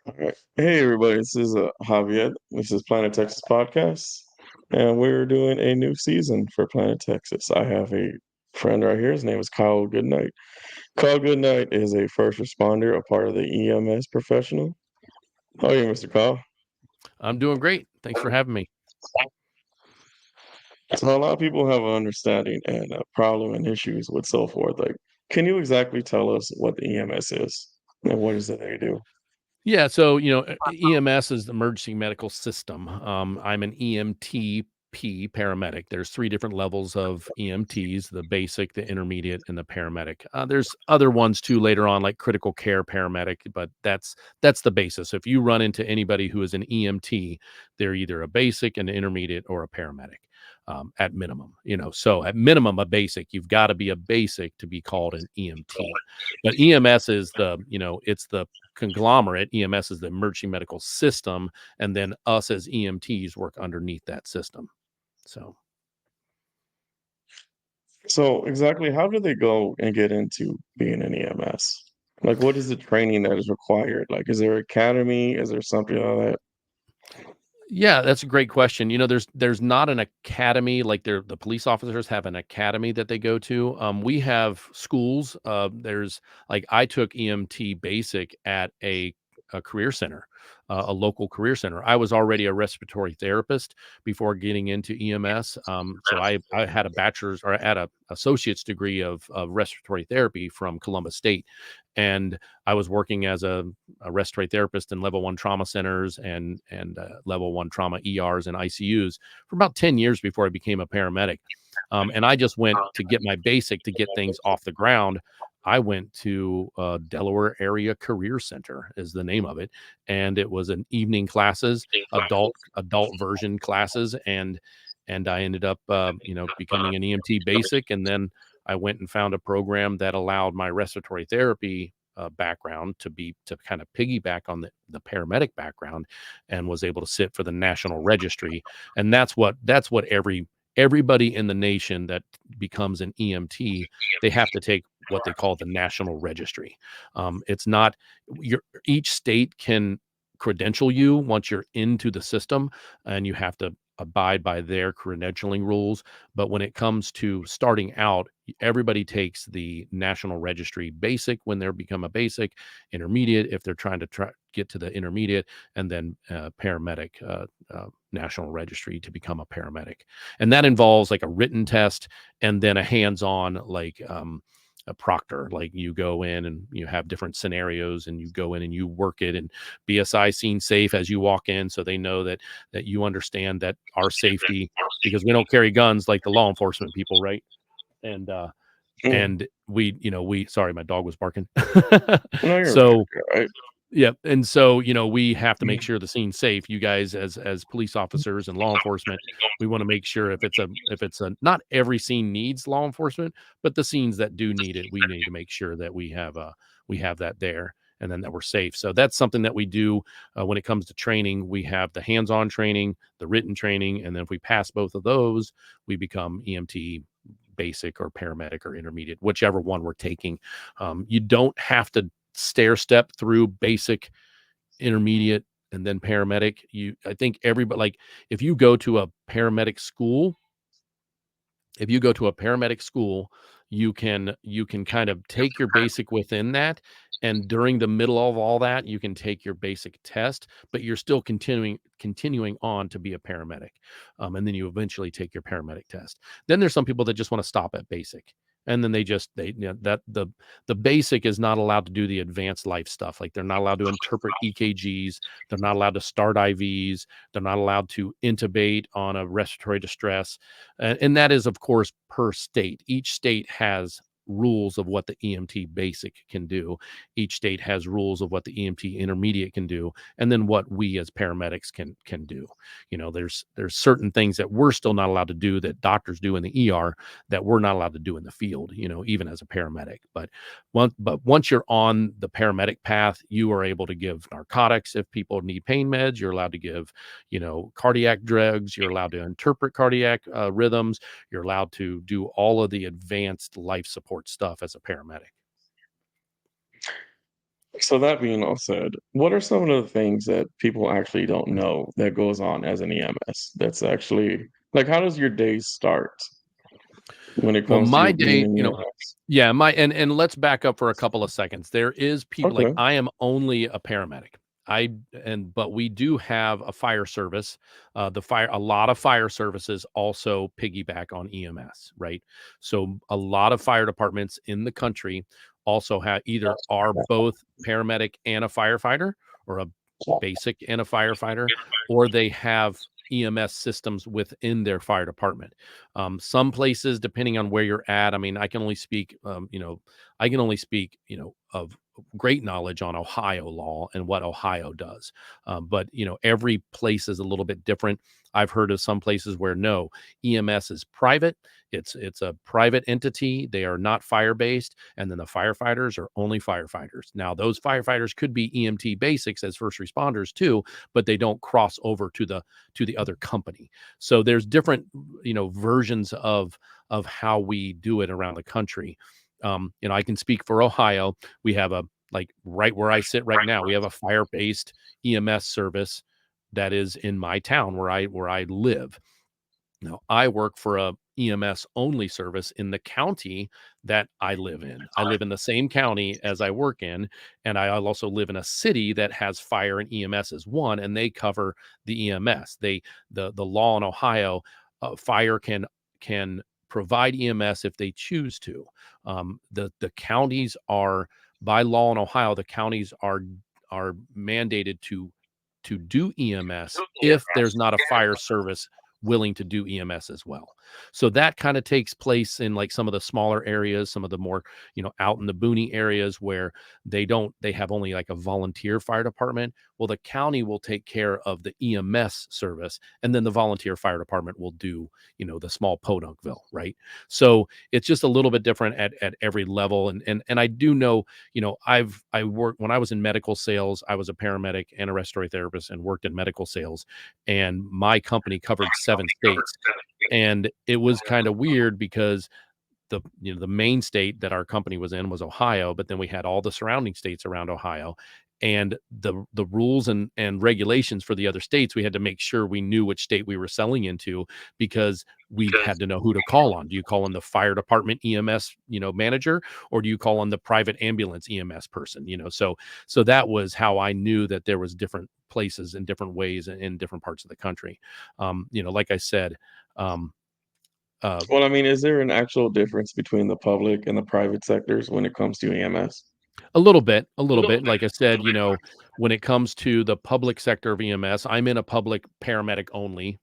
All right. Hey, everybody. This is Javier. This is Planet Texas Podcast, and we're doing a new season for Planet Texas. I have a friend right here. His name is Kyle Goodnight. Kyle Goodnight is a first responder, a part of the EMS professional. How are you, Mr. Kyle? I'm doing great. Thanks for having me. So, a lot of people have an understanding and a problem and issues with so forth. Like, can you exactly tell us what the EMS is and what is it they do? Yeah, so EMS is the emergency medical system. I'm an EMTP paramedic. There's three different levels of EMTs: the basic, the intermediate, and the paramedic. There's other ones too later on, like critical care paramedic, but that's the basis. So if you run into anybody who is an EMT, they're either a basic, an intermediate, or a paramedic. At minimum, so at minimum, a basic. You've got to be a basic to be called an EMT. But EMS is it's the conglomerate. EMS is the emergency medical system, and then us as EMTs work underneath that system. So, So, exactly how do they go and get into being an EMS? Like, what is the training that is required? Like, is there academy? Is there something like that? yeah, that's a great question. There's not an academy like the police officers have an academy that they go to. We have schools. There's like I took EMT basic at a career center, a local career center. I was already a respiratory therapist before getting into EMS. So I had a bachelor's or had a associate's degree of respiratory therapy from Columbus State, and I was working as a respiratory therapist in level one trauma centers and level one trauma ERs and ICUs for about 10 years before I became a paramedic. And I just went to get my basic to get things off the ground. I went to Delaware Area Career Center is the name of it, and it was an evening classes, adult version classes, and I ended up becoming an EMT basic, and then I went and found a program that allowed my respiratory therapy background to kind of piggyback on the paramedic background, and was able to sit for the national registry. And that's what everybody in the nation that becomes an EMT, they have to take what they call the national registry. It's not each state can credential you once you're into the system, and you have to abide by their credentialing rules. But when it comes to starting out, everybody takes the national registry basic when they're become a basic, intermediate if they're trying to get to the intermediate, and then paramedic, national registry to become a paramedic. And that involves like a written test and then a hands-on, like a proctor. Like you go in and you have different scenarios and you go in and you work it, and BSI scene safe as you walk in, so they know that you understand that our safety, because we don't carry guns like the law enforcement people, right? And Mm. and we sorry, my dog was barking. No, you're good. So You're right. yeah, and so, we have to make Mm. sure the scene's safe. You guys as police officers and law enforcement, we wanna make sure if it's a not every scene needs law enforcement, but the scenes that do need it, we need to make sure that we have that there, and then that we're safe. So that's something that we do, when it comes to training. We have the hands-on training, the written training, and then if we pass both of those, we become EMT basic or paramedic or intermediate, whichever one we're taking. You don't have to stair step through basic, intermediate, and then paramedic. I think everybody, like, if you go to a paramedic school, if you go to a paramedic school, you can kind of take your basic within that, and during the middle of all that, you can take your basic test, but you're still continuing on to be a paramedic, and then you eventually take your paramedic test. Then there's some people that just want to stop at basic, and then that the basic is not allowed to do the advanced life stuff. Like they're not allowed to interpret EKGs, they're not allowed to start IVs, they're not allowed to intubate on a respiratory distress, and that is, of course, per state. Each state has rules of what the EMT basic can do. Each state has rules of what the EMT intermediate can do, and then what we as paramedics can do. There's certain things that we're still not allowed to do that doctors do in the ER that we're not allowed to do in the field. Even as a paramedic. But once you're on the paramedic path, you are able to give narcotics if people need pain meds. You're allowed to give cardiac drugs. You're allowed to interpret cardiac rhythms. You're allowed to do all of the advanced life support stuff as a paramedic. So that being all said, what are some of the things that people actually don't know that goes on as an EMS? That's actually like, how does your day start when it Well, comes to my you being day, an EMS? yeah, my and let's back up for a couple of seconds. There is people like Okay. I am only a paramedic. But we do have a fire service. A lot of fire services also piggyback on EMS, right? So a lot of fire departments in the country also have either are both paramedic and a firefighter, or a basic and a firefighter, or they have EMS systems within their fire department. Some places, depending on where you're at, I mean, I can only speak, of great knowledge on Ohio law and what Ohio does. But every place is a little bit different. I've heard of some places where no, EMS is private. It's a private entity. They are not fire based, and then the firefighters are only firefighters. Now, those firefighters could be EMT basics as first responders too, but they don't cross over to the other company. So there's different versions of how we do it around the country. I can speak for Ohio. We have a like right where I sit right now, we have a fire-based EMS service that is in my town where I live. Now, I work for a EMS only service in the county that I live in. I live in the same county as I work in, and I also live in a city that has fire and EMS as one, and they cover the EMS. The law in Ohio, fire can provide EMS if they choose to. The counties are by law in Ohio, the counties are mandated to do EMS if there's not a fire service willing to do EMS as well. So that kind of takes place in like some of the smaller areas, some of the more, out in the boony areas where they have only like a volunteer fire department. Well, the county will take care of the EMS service, and then the volunteer fire department will do, the small podunkville, right? So it's just a little bit different at every level. And I do know, I worked when I was in medical sales. I was a paramedic and a respiratory therapist and worked in medical sales, and my company covered 7 states. And it was kind of weird because the main state that our company was in was Ohio, but then we had all the surrounding states around Ohio, and the rules and regulations for the other states, we had to make sure we knew which state we were selling into, because we had to know who to call on. Do you call on the fire department EMS, manager, or do you call on the private ambulance EMS person? So that was how I knew that there was different places and different ways in different parts of the country. Like I said, um, uh, Well, I mean, is there an actual difference between the public and the private sectors when it comes to EMS? A little bit, a little bit. Like I said, when it comes to the public sector of EMS, I'm in a public paramedic only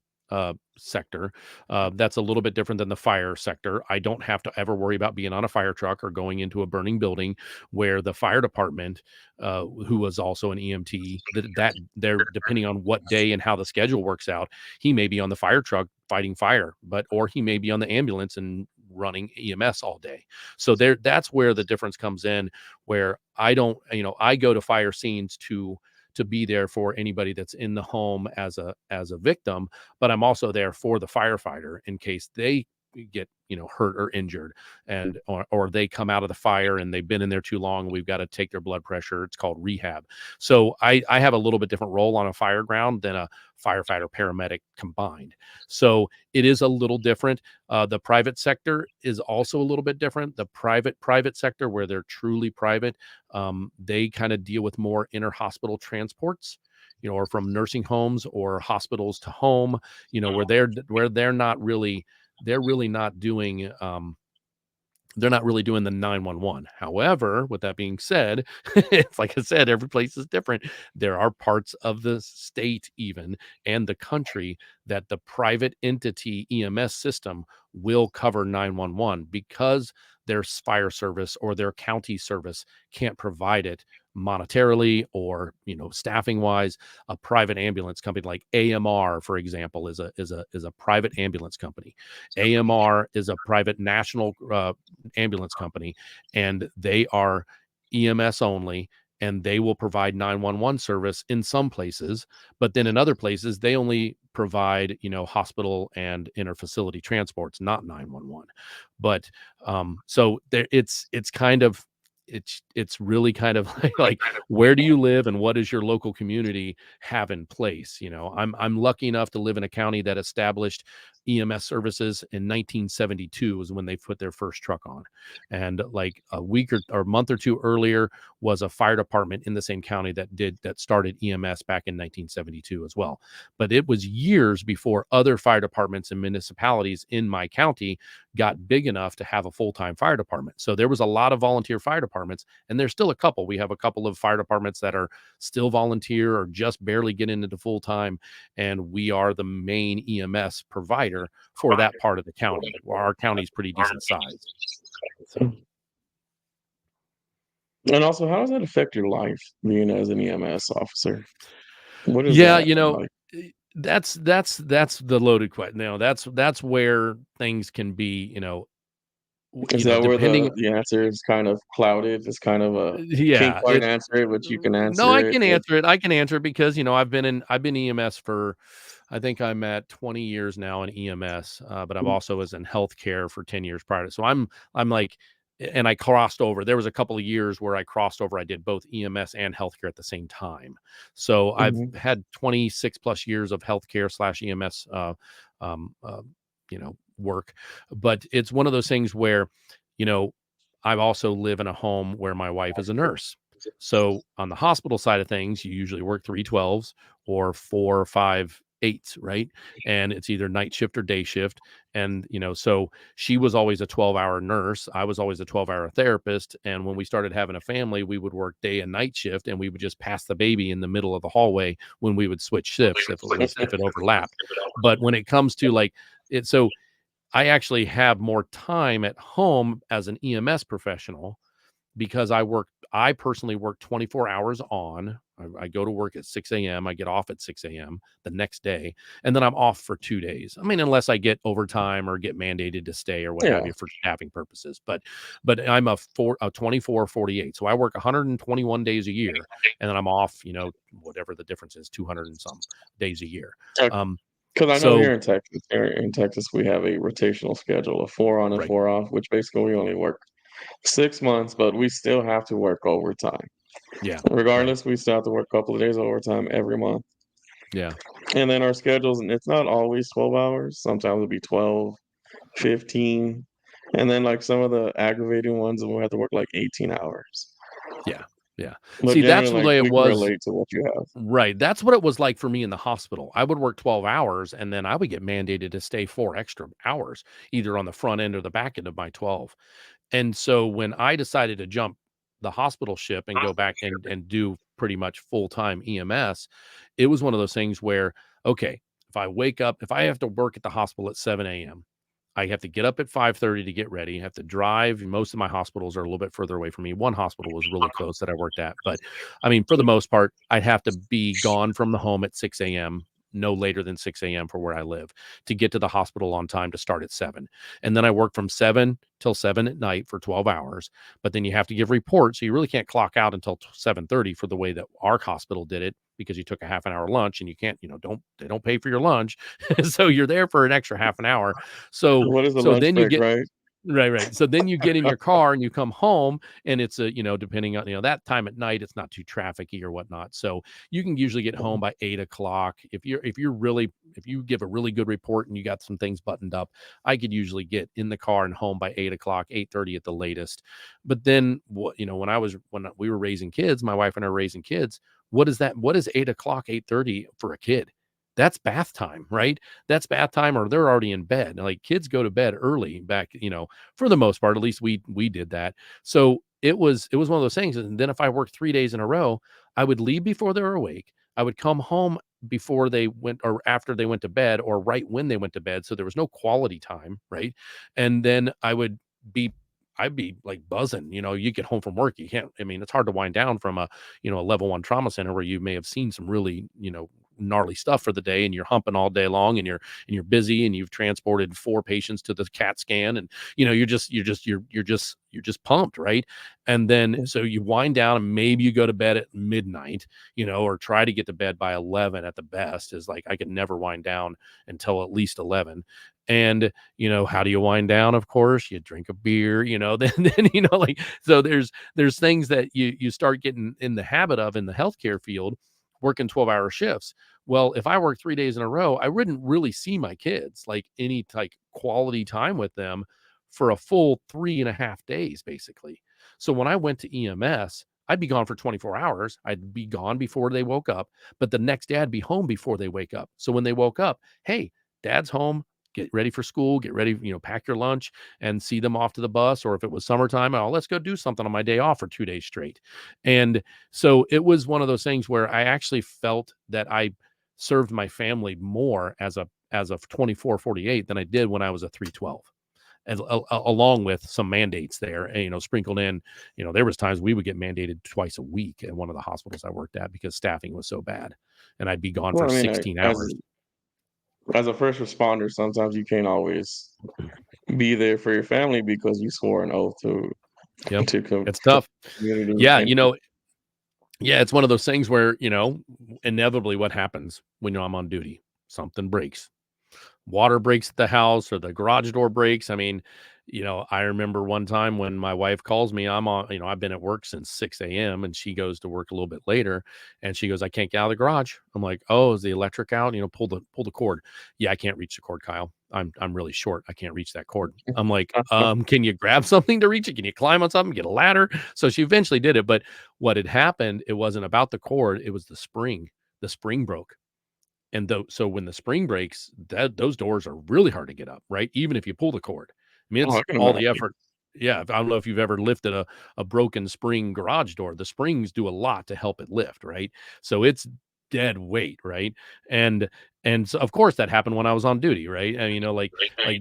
sector. That's a little bit different than the fire sector. I don't have to ever worry about being on a fire truck or going into a burning building, where the fire department, who was also an EMT, that they're depending on what day and how the schedule works out, he may be on the fire truck fighting fire, or he may be on the ambulance and running EMS all day. So that's where the difference comes in, where I don't, I go to fire scenes to be there for anybody that's in the home as a victim, but I'm also there for the firefighter in case they get hurt or injured, and or they come out of the fire and they've been in there too long, we've got to take their blood pressure. It's called rehab. So I have a little bit different role on a fire ground than a firefighter paramedic combined. So it is a little different. The private sector is also a little bit different. The private sector, where they're truly private, they kind of deal with more inter-hospital transports, or from nursing homes or hospitals to home, where they're not really they're really not doing they're not really doing the 911. However, with that being said, it's like I said, every place is different. There are parts of the state, even, and the country, that the private entity EMS system will cover 911 because their fire service or their county service can't provide it monetarily or staffing wise. A private ambulance company like AMR, for example, is a private ambulance company. AMR is a private national ambulance company, and they are EMS only, and they will provide 911 service in some places, but then in other places they only provide hospital and interfacility transports, not 911. But so there it's kind of it's really kind of like where do you live and what does your local community have in place? I'm lucky enough to live in a county that established EMS services in 1972 was when they put their first truck on. And like a week or month or two earlier was a fire department in the same county that started EMS back in 1972 as well. But it was years before other fire departments and municipalities in my county got big enough to have a full-time fire department. So there was a lot of volunteer fire departments, and there's still a couple. We have a couple of fire departments that are still volunteer or just barely get into full-time, and we are the main EMS provider for that part of the county. Our county is pretty decent size. So And also, how does that affect your life being as an EMS officer? What is yeah, that like? that's the loaded question. That's where things can be, Is that where depending. the answer is kind of clouded? It's kind of a can't Yeah, quite answer it, but you can no, answer I it. can answer it. I can answer it because, I've been EMS for, I think I'm at 20 years now in EMS, but I've also was in healthcare for 10 years prior to. So I'm like, and I crossed over. There was a couple of years where I crossed over. I did both EMS and healthcare at the same time. So I've Mhm. had 26 plus years of healthcare slash EMS, um, uh, work. But it's one of those things where, you know, I also live in a home where my wife is a nurse. So on the hospital side of things, you usually work 3 12s or 4 or 5 8s, right? And it's either night shift or day shift. And, so she was always a 12-hour nurse. I was always a 12-hour therapist. And when we started having a family, we would work day and night shift and we would just pass the baby in the middle of the hallway when we would switch shifts if it overlapped. But when it comes to like it, so I actually have more time at home as an EMS professional because I personally work 24 hours on. I go to work at 6 a.m. I get off at 6 a.m. the next day, and then I'm off for 2 days. I mean, unless I get overtime or get mandated to stay or what have Yeah. you for staffing purposes. But I'm a 24/48. So I work 121 days a year, and then I'm off, whatever the difference is, 200 and some days a year. Um, Because I know so here in Texas, we have a rotational schedule of 4 on and right. 4 off, which basically we only work 6 months, but we still have to work overtime. Yeah. Yeah. Regardless, we still have to work a couple of days overtime every month. Yeah. And then our schedules, and it's not always 12 hours. Sometimes it'll be 12, 15. And then like some of the aggravating ones, we'll have to work like 18 hours. Yeah. Yeah. But See, that's generally, the like way it we can was. relate to what you have. Right. That's what it was like for me in the hospital. I would work 12 hours and then I would get mandated to stay 4 extra hours, either on the front end or the back end of my 12. And so when I decided to jump the hospital ship and go back and do pretty much full-time EMS, it was one of those things where, okay, if I have to work at the hospital at 7 a.m., I have to get up at 5:30 to get ready. I have to drive. Most of my hospitals are a little bit further away from me. One hospital was really close that I worked at, but I mean, for the most part, I'd have to be gone from the home at 6 a.m., no later than 6 a.m. for where I live to get to the hospital on time to start at 7. And then I work from 7 till 7 at night for 12 hours. But then you have to give reports. So you really can't clock out until 7:30 for the way that our hospital did it because you took a half an hour lunch and you can't, they don't pay for your lunch. So you're there for an extra half an hour. So What is the so lunch then you break, get right? right, right. So then you get in your car and you come home and it's depending on, that time at night, it's not too trafficy or whatnot. So you can usually get home by 8 o'clock. If you give a really good report and you got some things buttoned up, I could usually get in the car and home by 8 o'clock, 8:30 at the latest. But then when we were raising kids, my wife and I were raising kids, what is that? What is 8 o'clock, 8:30 for a kid? That's bath time, right? That's bath time, or they're already in bed. Like kids go to bed early back, for the most part. At least we did that. So it was one of those things. And then if I worked 3 days in a row, I would leave before they were awake. I would come home before they went or after they went to bed or right when they went to bed. So there was no quality time, right? And then be I'd be like buzzing. You get home from work, you can't. I mean, it's hard to wind down from a level one trauma center where you may have seen some really, gnarly stuff for the day and you're humping all day long and you're busy and you've transported 4 patients to the CAT scan and you're just pumped, right? And then so you wind down and maybe you go to bed at midnight, or try to get to bed by 11 at the best. Is like I could never wind down until at least 11. And, how do you wind down? Of course, you drink a beer, then, like, so there's things that you start getting in the habit of in the healthcare field, working 12-hour shifts. Well, if I work 3 days in a row, I wouldn't really see my kids, like, any, like, quality time with them for a full 3.5 days, basically. So when I went to EMS, I'd be gone for 24 hours. I'd be gone before they woke up, but the next day I'd be home before they wake up. So when they woke up, "Hey, dad's home. Get ready for school, get ready, pack your lunch and see them off to the bus." Or if it was summertime, "Oh, let's go do something on my day off for 2 days straight." And so it was one of those things where I actually felt that I served my family more as a 24/48 than I did when I was a 312. And along with some mandates there, and, sprinkled in, there was times we would get mandated twice a week at one of the hospitals I worked at because staffing was so bad, and I'd be gone for Well, I mean, 16 hours. as a first responder, sometimes you can't always be there for your family because you swore an oath Yep. to It's protect tough. the community Yeah, and yeah, it's one of those things where, inevitably what happens when I'm on duty? Something breaks. Water breaks at the house or the garage door breaks. I mean, I remember one time when my wife calls me, I've been at work since 6 a.m. and she goes to work a little bit later and she goes, "I can't get out of the garage." I'm like, "Oh, is the electric out?" Pull the cord. "Yeah, I can't reach the cord, Kyle. I'm really short. I can't reach that cord." I'm like, "Can you grab something to reach it? Can you climb on something, get a ladder?" So she eventually did it. But what had happened, it wasn't about the cord, it was the spring. The spring broke. And so when the spring breaks, those doors are really hard to get up, right? Even if you pull the cord. I mean, oh, I it's can all the imagine. effort. Yeah, I don't know if you've ever lifted a broken spring garage door. The springs do a lot to help it lift, right? So it's dead weight, right? And and so of course that happened when I was on duty, right? And like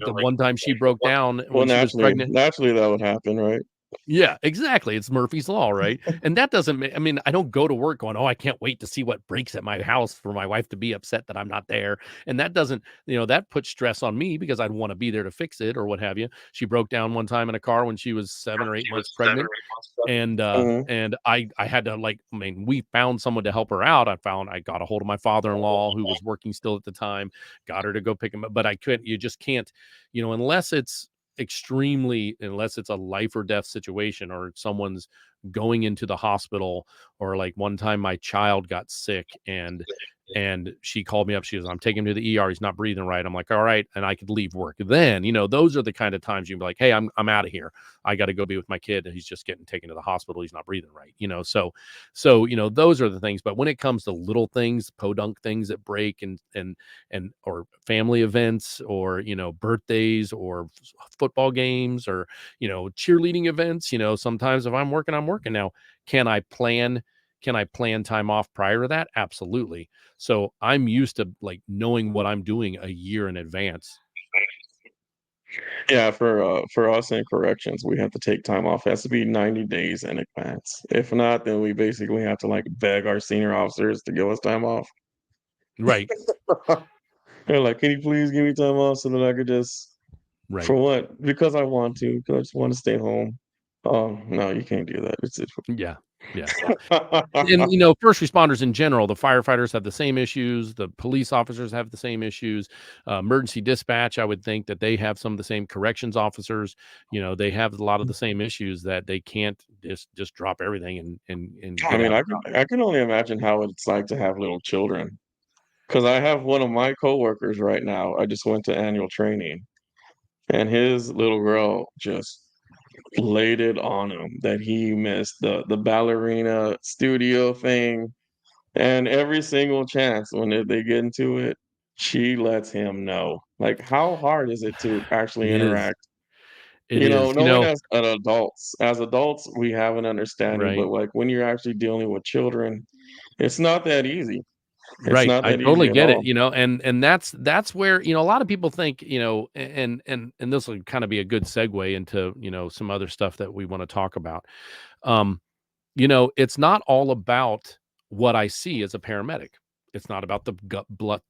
the one time she broke down Well, when she was pregnant. naturally that would happen, right? Yeah, exactly. It's Murphy's Law, right? And that doesn't I mean, I don't go to work going, "Oh, I can't wait to see what breaks at my house for my wife to be upset that I'm not there." And that doesn't, that puts stress on me because I'd want to be there to fix it or what have you. She broke down one time in a car when she was 7 or 8 months pregnant, Mhm. and I had to, like, I mean, we found someone to help her out. I got a hold of my father-in-law who was working still at the time, got her to go pick him up, but I couldn't you just can't, unless it's a life or death situation or someone's going into the hospital, or like one time my child got sick and she called me up. She goes, "I'm taking him to the ER. He's not breathing right." I'm like, "All right." And I could leave work. Then, those are the kind of times you'd be like, "Hey, I'm out of here. I got to go be with my kid. And he's just getting taken to the hospital. He's not breathing right." So, those are the things. But when it comes to little things, podunk things that break and or family events or, birthdays or football games or, cheerleading events, sometimes if I'm working, I'm working. Now, can I plan? Can I plan time off prior to that? Absolutely. So I'm used to, like, knowing what I'm doing a year in advance. Yeah, for us in corrections, we have to take time off. It has to be 90 days in advance. If not, then we basically have to, like, beg our senior officers to give us time off. Right. They're like, "Can you please give me time off so that I could just" for Right. what? Because I want to, because I just wanna stay home. Oh, no, you can't do that. It's Yeah. Yeah. And, first responders in general, the firefighters have the same issues, the police officers have the same issues, emergency dispatch, I would think that they have some of the same corrections officers, they have a lot of the same issues that they can't just drop everything and I get mean, out. I can only imagine how it's like to have little children. Because I have one of my coworkers right now, I just went to annual training, and his little girl just laid it on him that he missed the ballerina studio thing, and every single chance when they get into it, she lets him know. Like, how hard is it to actually It is. interact? It is, Knowing as adults, we have an understanding, but, right. like, when you're actually dealing with children, it's not that easy. It's Right, not I that easy totally at get it, all. and that's where, a lot of people think, and this will kind of be a good segue into, some other stuff that we wanna talk about. Um, it's not all about what I see as a paramedic. It's not about the blood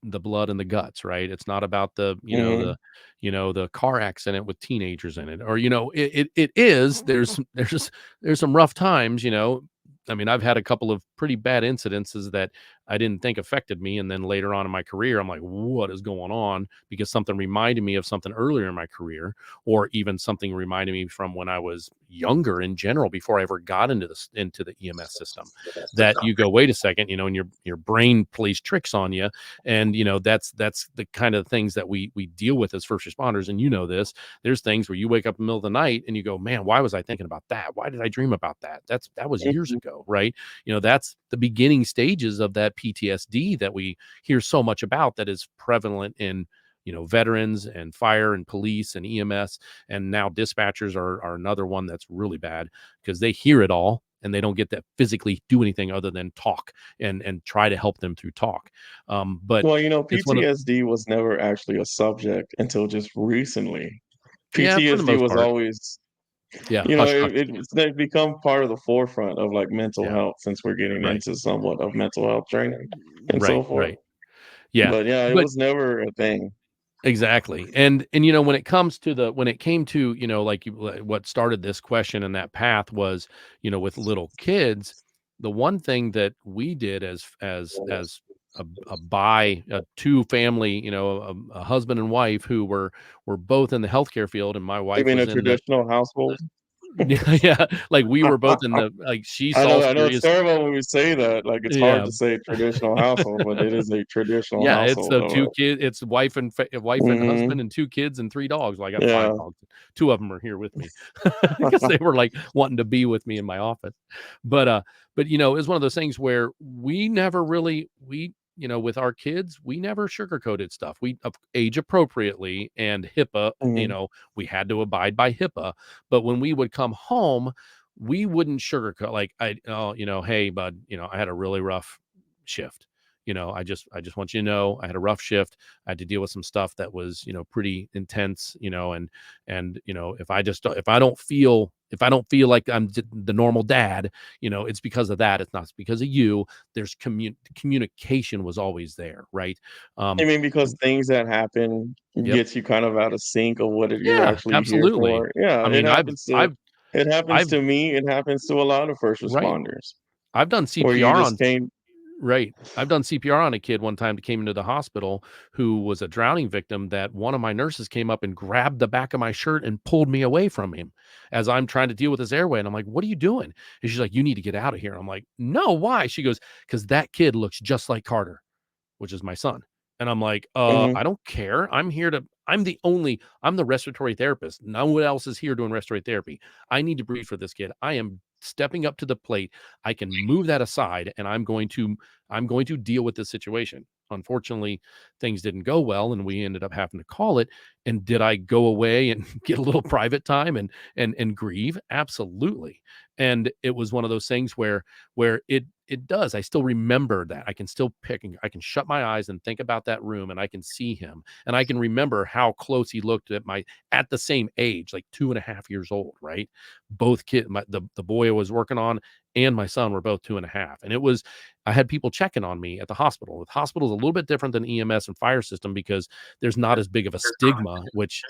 and the guts, right? It's not about Mhm. the car accident with teenagers in it, or, it is. There's some rough times. I mean, I've had a couple of pretty bad incidences that I didn't think affected me, and then later on in my career, I'm like, "What is going on?" Because something reminded me of something earlier in my career, or even something reminded me from when I was younger in general before I ever got into the EMS system. That you go, "Wait a second," and your brain plays tricks on you, and that's the kind of things that we deal with as first responders, and this. There's things where you wake up in the middle of the night and you go, "Man, why was I thinking about that? Why did I dream about that?" That was years Mhm. ago, right? That's the beginning stages of that PTSD that we hear so much about, that is prevalent in veterans and fire and police and EMS, and now dispatchers are another one that's really bad, because they hear it all and they don't get to physically do anything other than talk and try to help them through talk. But Well, it's one of PTSD was never actually a subject until just recently. Yeah, for the PTSD most was part. always, Yeah, hush hush. they've become part of the forefront of like mental Yeah, health since we're getting right. into somewhat of mental health training and so Right, forth. right. Yeah, But yeah, it but was never a thing. exactly. And when it came to, like what started this question and that path was, with little kids, the one thing that we did as a two family, a husband and wife who were both in the healthcare field, and my You wife mean a was in the traditional household? yeah, like we were both in the like she saw I know it's serious. terrible when we say that. Like it's hard Yeah. to say traditional household, but it is a traditional Yeah, it's household, the all 2 right. kid it's wife and husband Mhm. and 2 kids and 3 dogs. Well, I got 5 Yeah. dogs. 2 of them are here with me because they were, like, wanting to be with me in my office. But, it was one of those things where we never really with our kids, we never sugarcoated stuff. We age appropriately, and HIPAA, Mhm. we had to abide by HIPAA, but when we would come home, we wouldn't sugarcoat, like, "Oh, hey, bud, I had a really rough shift. I just want you to know I had a rough shift. I had to deal with some stuff that was, pretty intense, and if I don't feel like I'm the normal dad, it's because of that. It's not because of you. There's communication was always there, right? I Um, mean, because things that happen yep. gets you kind of out of sync of what you're Yeah, actually here absolutely. for. Yeah, I mean, it happens I've to me, it happens to a lot of first right. responders I've done where you CPR just on can't. Right. I've done CPR on a kid one time that came into the hospital who was a drowning victim, that one of my nurses came up and grabbed the back of my shirt and pulled me away from him as I'm trying to deal with his airway. And I'm like, "What are you doing?" And she's like, "You need to get out of here." I'm like, "No, why?" She goes, "'Cause that kid looks just like Carter," which is my son. And I'm like, Mhm. I don't care. I'm the respiratory therapist. No one else is here doing respiratory therapy. I need to breathe for this kid. I am stepping up to the plate. I can move that aside, and I'm going to deal with this situation." Unfortunately, things didn't go well, and we ended up having to call it. And did I go away and get a little private time and grieve? Absolutely. And it was one of those things where it does. I still remember that. I can still pick and I can shut my eyes and think about that room, and I can see him, and I can remember how close he looked at the same age, like 2.5 years old, right? Both the boy I was working on and my son were both 2.5. And I had people checking on me at the hospital. The hospital is a little bit different than EMS and fire system because there's not as big of a stigma, which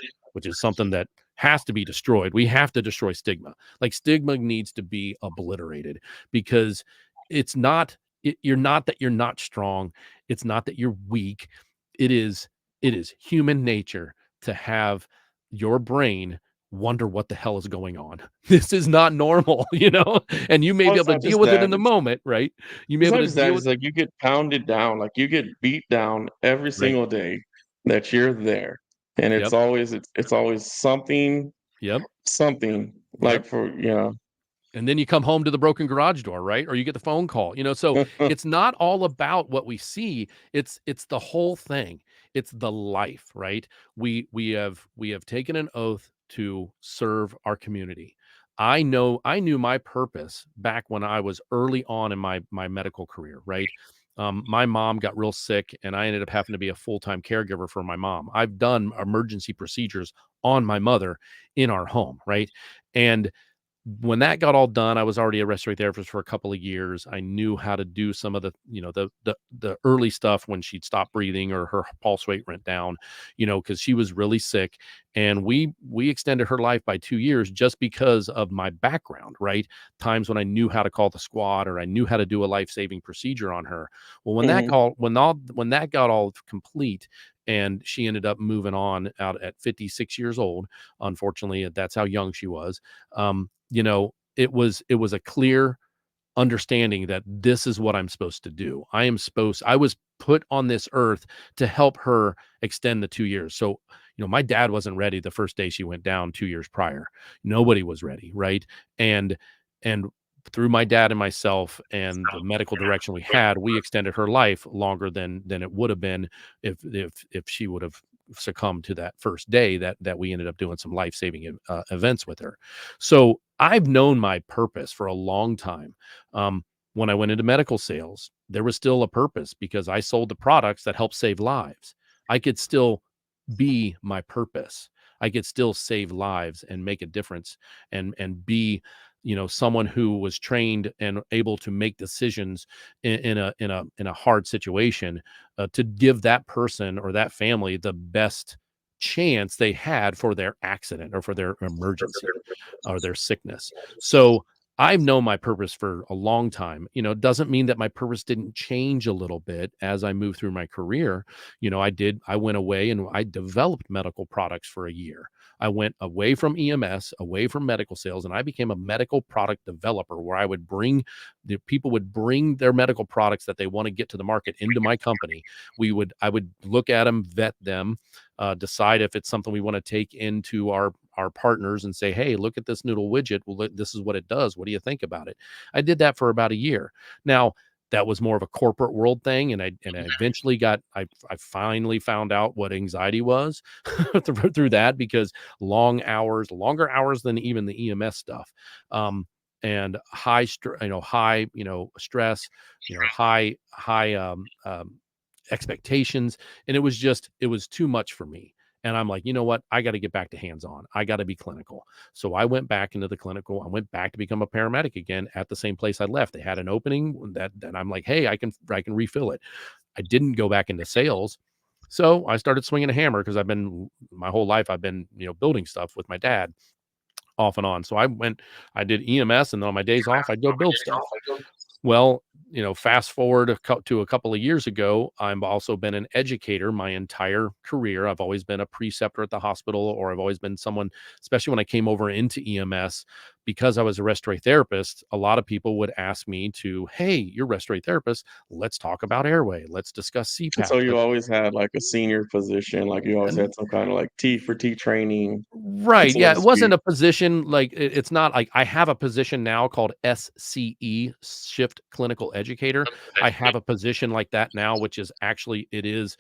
is something that has to be destroyed. We have to destroy stigma. Like, stigma needs to be obliterated, because it's not you're not that you're not strong. It's not that you're weak. It is human nature to have your brain wonder what the hell is going on. This is not normal, and you may Well, be it's able to not deal just with it in that. the moment, right? You may be It's able not to just that, deal it's with like you get pounded down, like you get beat down every right. single day that you're there. And Yep. it's always Yep. something Yep. like for And then you come home to the broken garage door, right? Or you get the phone call, so it's not all about what we see. It's the whole thing. It's the life, right? We have taken an oath to serve our community. I knew my purpose back when I was early on in my medical career, right? My mom got real sick, and I ended up having to be a full-time caregiver for my mom. I've done emergency procedures on my mother in our home, right? And when that got all done, I was already a respiratory therapist for a couple of years. I knew how to do some of the, the early stuff when she'd stop breathing or her pulse rate went down, because she was really sick. And we extended her life by 2 years just because of my background, right? Times when I knew how to call the squad or I knew how to do a life-saving procedure on her. Well, Mhm. when that got all complete and she ended up moving on out at 56 years old, unfortunately, that's how young she was. It was a clear understanding that this is what I'm supposed to do. I was put on this earth to help her extend the 2 years. So, my dad wasn't ready the first day she went down 2 years prior. Nobody was ready, right? And and through my dad and myself and the medical direction we had, we extended her life longer than it would have been if she would have succumbed to that first day that we ended up doing some life-saving events with her. So I've known my purpose for a long time. When I went into medical sales, there was still a purpose because I sold the products that help save lives. I could still be my purpose. I could still save lives and make a difference and be, someone who was trained and able to make decisions in a hard situation, to give that person or that family the best chance they had for their accident or for their emergency or their sickness. So I've known my purpose for a long time. Doesn't mean that my purpose didn't change a little bit as I moved through my career. I went away and I developed medical products for a year. I went away from EMS, away from medical sales, and I became a medical product developer where the people would bring their medical products that they want to get to the market into my company. I would look at them, vet them, decide if it's something we want to take into our partners and say, hey, look at this noodle widget. Well, this is what it does. What do you think about it? I did that for about a year. Now, that was more of a corporate world thing, and I eventually I finally found out what anxiety was through that, because longer hours than even the EMS stuff, and high stress, high expectations, and it was too much for me. And I'm like, you know what? I got to get back to hands on. I got to be clinical. So I went back into the clinical. I went back to become a paramedic again at the same place I left. They had an opening that I'm like, hey, I can refill it. I didn't go back into sales. So I started swinging a hammer because my whole life I've been, building stuff with my dad off and on. So I did EMS, and on my days off, I'd go build stuff. Well, fast forward to a couple of years ago, I've also been an educator my entire career. I've always been a preceptor at the hospital, or I've always been someone, especially when I came over into EMS, because I was a respiratory therapist. A lot of people would ask me to, hey, you're a respiratory therapist. Let's talk about airway. Let's discuss CPAP. So you always had, like, a senior position, like, you always had some kinda, like, T for T training, Right, so yeah, to it wasn't speak. a position like it's not like I have a position now called SCE, Shift Clinical Educator. I have a position like that now, which is actually it is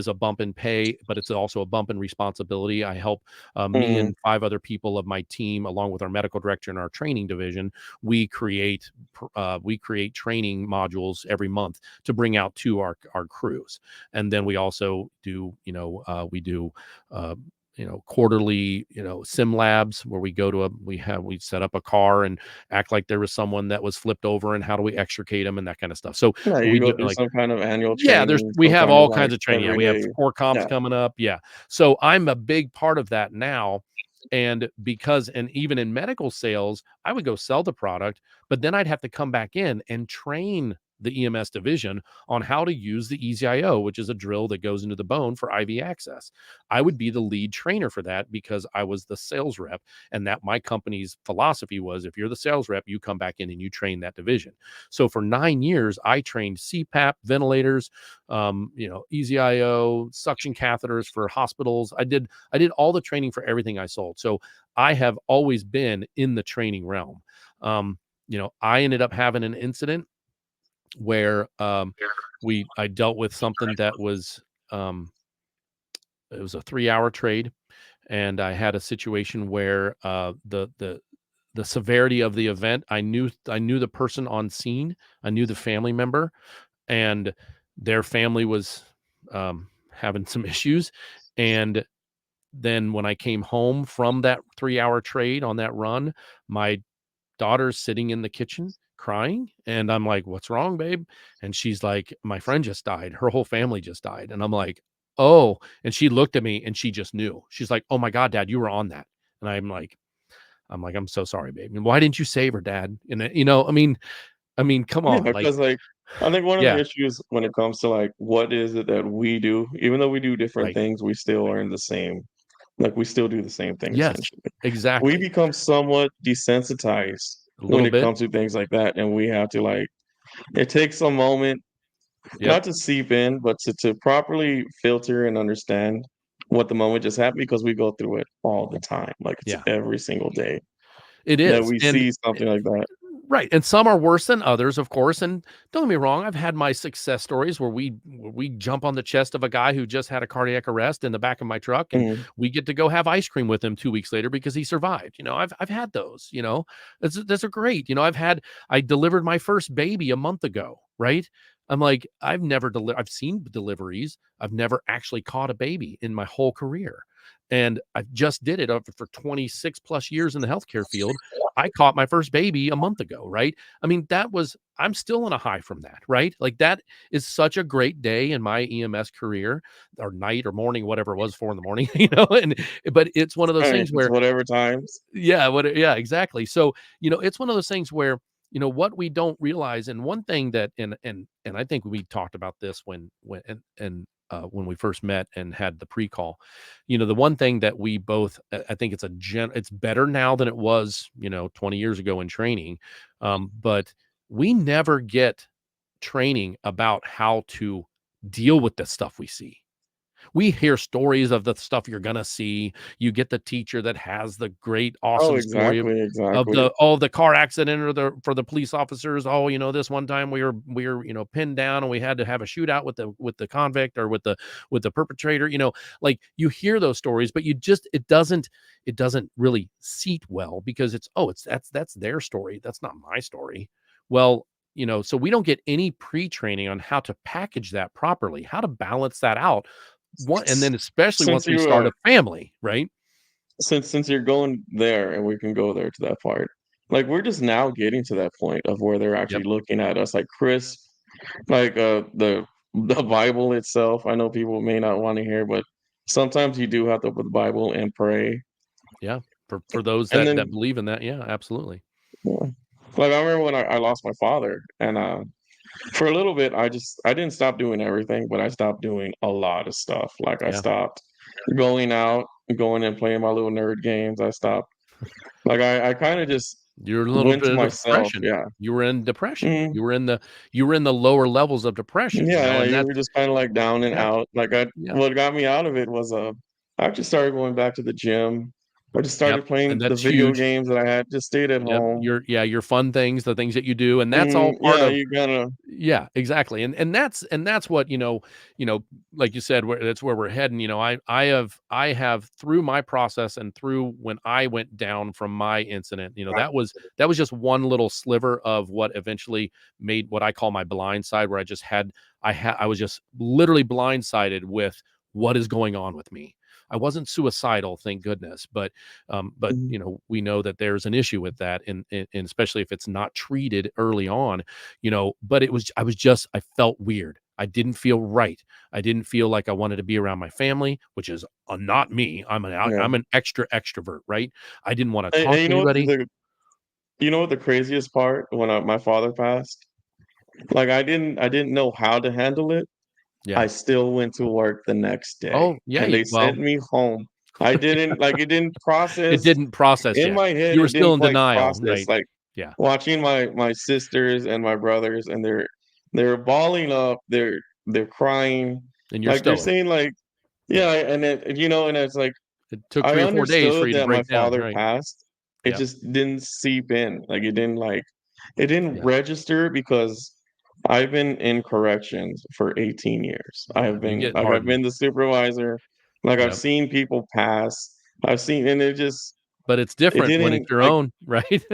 a bump in pay, but it's also a bump in responsibility. I help, me Mhm. and 5 other people of my team, along with our medical director and our training division. We create training modules every month to bring out to our crews, and then we also do, uh quarterly, sim labs where we set up a car and act like there was someone that was flipped over, and how do we extricate them and that kind of stuff. So Yeah, you we go do through like, some kind of annual yeah, training, we some have kind of, all like, kinds of training. Yeah, we have everyday. core comps Yeah. coming up. Yeah. So I'm a big part of that now. And even in medical sales, I would go sell the product, but then I'd have to come back in and train the EMS division on how to use the EZIO, which is a drill that goes into the bone for IV access. I would be the lead trainer for that because I was the sales rep, and that my company's philosophy was, if you're the sales rep, you come back in and you train that division. So for 9 years, I trained CPAP, ventilators, EZIO, suction catheters for hospitals. I did all the training for everything I sold. So I have always been in the training realm. I ended up having an incident where I dealt with something that was, um, it was a 3-hour trade, and I had a situation where the severity of the event, I knew the person on scene, I knew the family member, and their family was, having some issues. And then when I came home from that 3-hour trade on that run, my daughter's sitting in the kitchen crying, and I'm like, "What's wrong, babe?" And she's like, "My friend just died. Her whole family just died." And I'm like, "Oh." And she looked at me and she just knew. She's like, "Oh my God, dad, you were on that." And I'm like, "I'm so sorry, babe. And why didn't you save her, dad?" And I mean, come Yeah, on, like, because like I think one of the yeah, issues when it comes to like what is it that we do, even though we do different right. things, we still are in the same, like we still do the same thing Yes, essentially. We exactly. become somewhat desensitized A when little it bit. comes to things like that, and we have to like it takes a moment Yep. not to seep in, but to properly filter and understand what the moment just happened because we go through it all the time. Like it's Yeah, every single day it that is. we And see something like that. right, and some are worse than others, of course, and don't get me wrong, I've had my success stories where we jump on the chest of a guy who just had a cardiac arrest in the back of my truck, and Mhm. we get to go have ice cream with him 2 weeks later because he survived. I've had those. Those are great. I delivered my first baby a month ago, right? I'm like, I've seen deliveries. I've never actually caught a baby in my whole career, and I just did it for 26 plus years in the healthcare field. I caught my first baby a month ago, right? I mean, I'm still on a high from that, right? Like that is such a great day in my EMS career, or night or morning, whatever it was, 4 in the morning, and but it's one of those Right, things it's where, whatever times. yeah, exactly. So, it's one of those things where, what we don't realize, and one thing that, and I think we talked about this when we first met and had the pre-call. The one thing that we both, I think it's better now than it was, 20 years ago in training. But we never get training about how to deal with the stuff we see. We hear stories of the stuff you're gonna see. You get the teacher that has the great, Oh, awesome story of exactly, of exactly. the oh, the car accident, or for the police officers. Oh, this one time we were pinned down and we had to have a shootout with the convict, or with the perpetrator. Like, you hear those stories, but it doesn't really seat well, because that's their story. That's not my story. Well, so we don't get any pre-training on how to package that properly, how to balance that out, and S then especially since once we you, start a family, right? since you're going there and we can go there to that part, like, we're just now getting to that point of where they're actually Yep. looking at us like crisp, like, the Bible itself, I know people may not wanna hear, but sometimes you do have to open the Bible and pray, Yeah. For those and that then believe in that, yeah, absolutely. yeah. Like, I remember when I lost my father, and, for a little bit, I didn't stop doing everything, but I stopped doing a lot of stuff. Like I Yeah. stopped going out, going and playing my little nerd games. I stopped. Like I kind of just You're a little went to bit of myself. depression. Yeah. You were in depression. Mhm. You were in the lower levels of depression, Yeah, yeah. and You that's were just kind of like down and yeah, out. Like yeah, what got me out of it was I just started going back to the gym. I just yep, started and playing the that's video huge. games that I had. Just stayed at Yep, home. your fun things, the things that you do, and that's all part Yeah, of. you gotta. Yeah, exactly, and that's what, like you said, that's where we're heading. I have through my process, and through when I went down from my incident, that was just one little sliver of what eventually made what I call my blind side, where I was just literally blindsided with what is going on with me. I wasn't suicidal, thank goodness, but Mhm. we know that there's an issue with that, and especially if it's not treated early on. But I felt weird. I didn't feel right. I didn't feel like I wanted to be around my family, which is not me. Yeah. I'm an extra extrovert, right? I didn't want to And talk you to know what anybody. the craziest part when my father passed. Like, I didn't know how to handle it. I Yeah. still went to work the next day, Oh, yeah, and they well, sent me home. I didn't like, it didn't it process didn't process in yet. my head, You were it still didn't, in like, denial, process, right? like, Yeah, watching my sisters and my brothers, and they're balling up, they're crying, and you're like, they're stoic. saying, like yeah, Yeah. and then, and it's like, It took I 3 or 4 days for understood you to that my break down, father right? passed, it Yep. just didn't seep in, like, it didn't Yeah. register because I've been in corrections for 18 years. Yeah, you get I've hardened. been the supervisor, like, I've Yep. seen people pass, and But it's it different when it's didn't, your like own, right?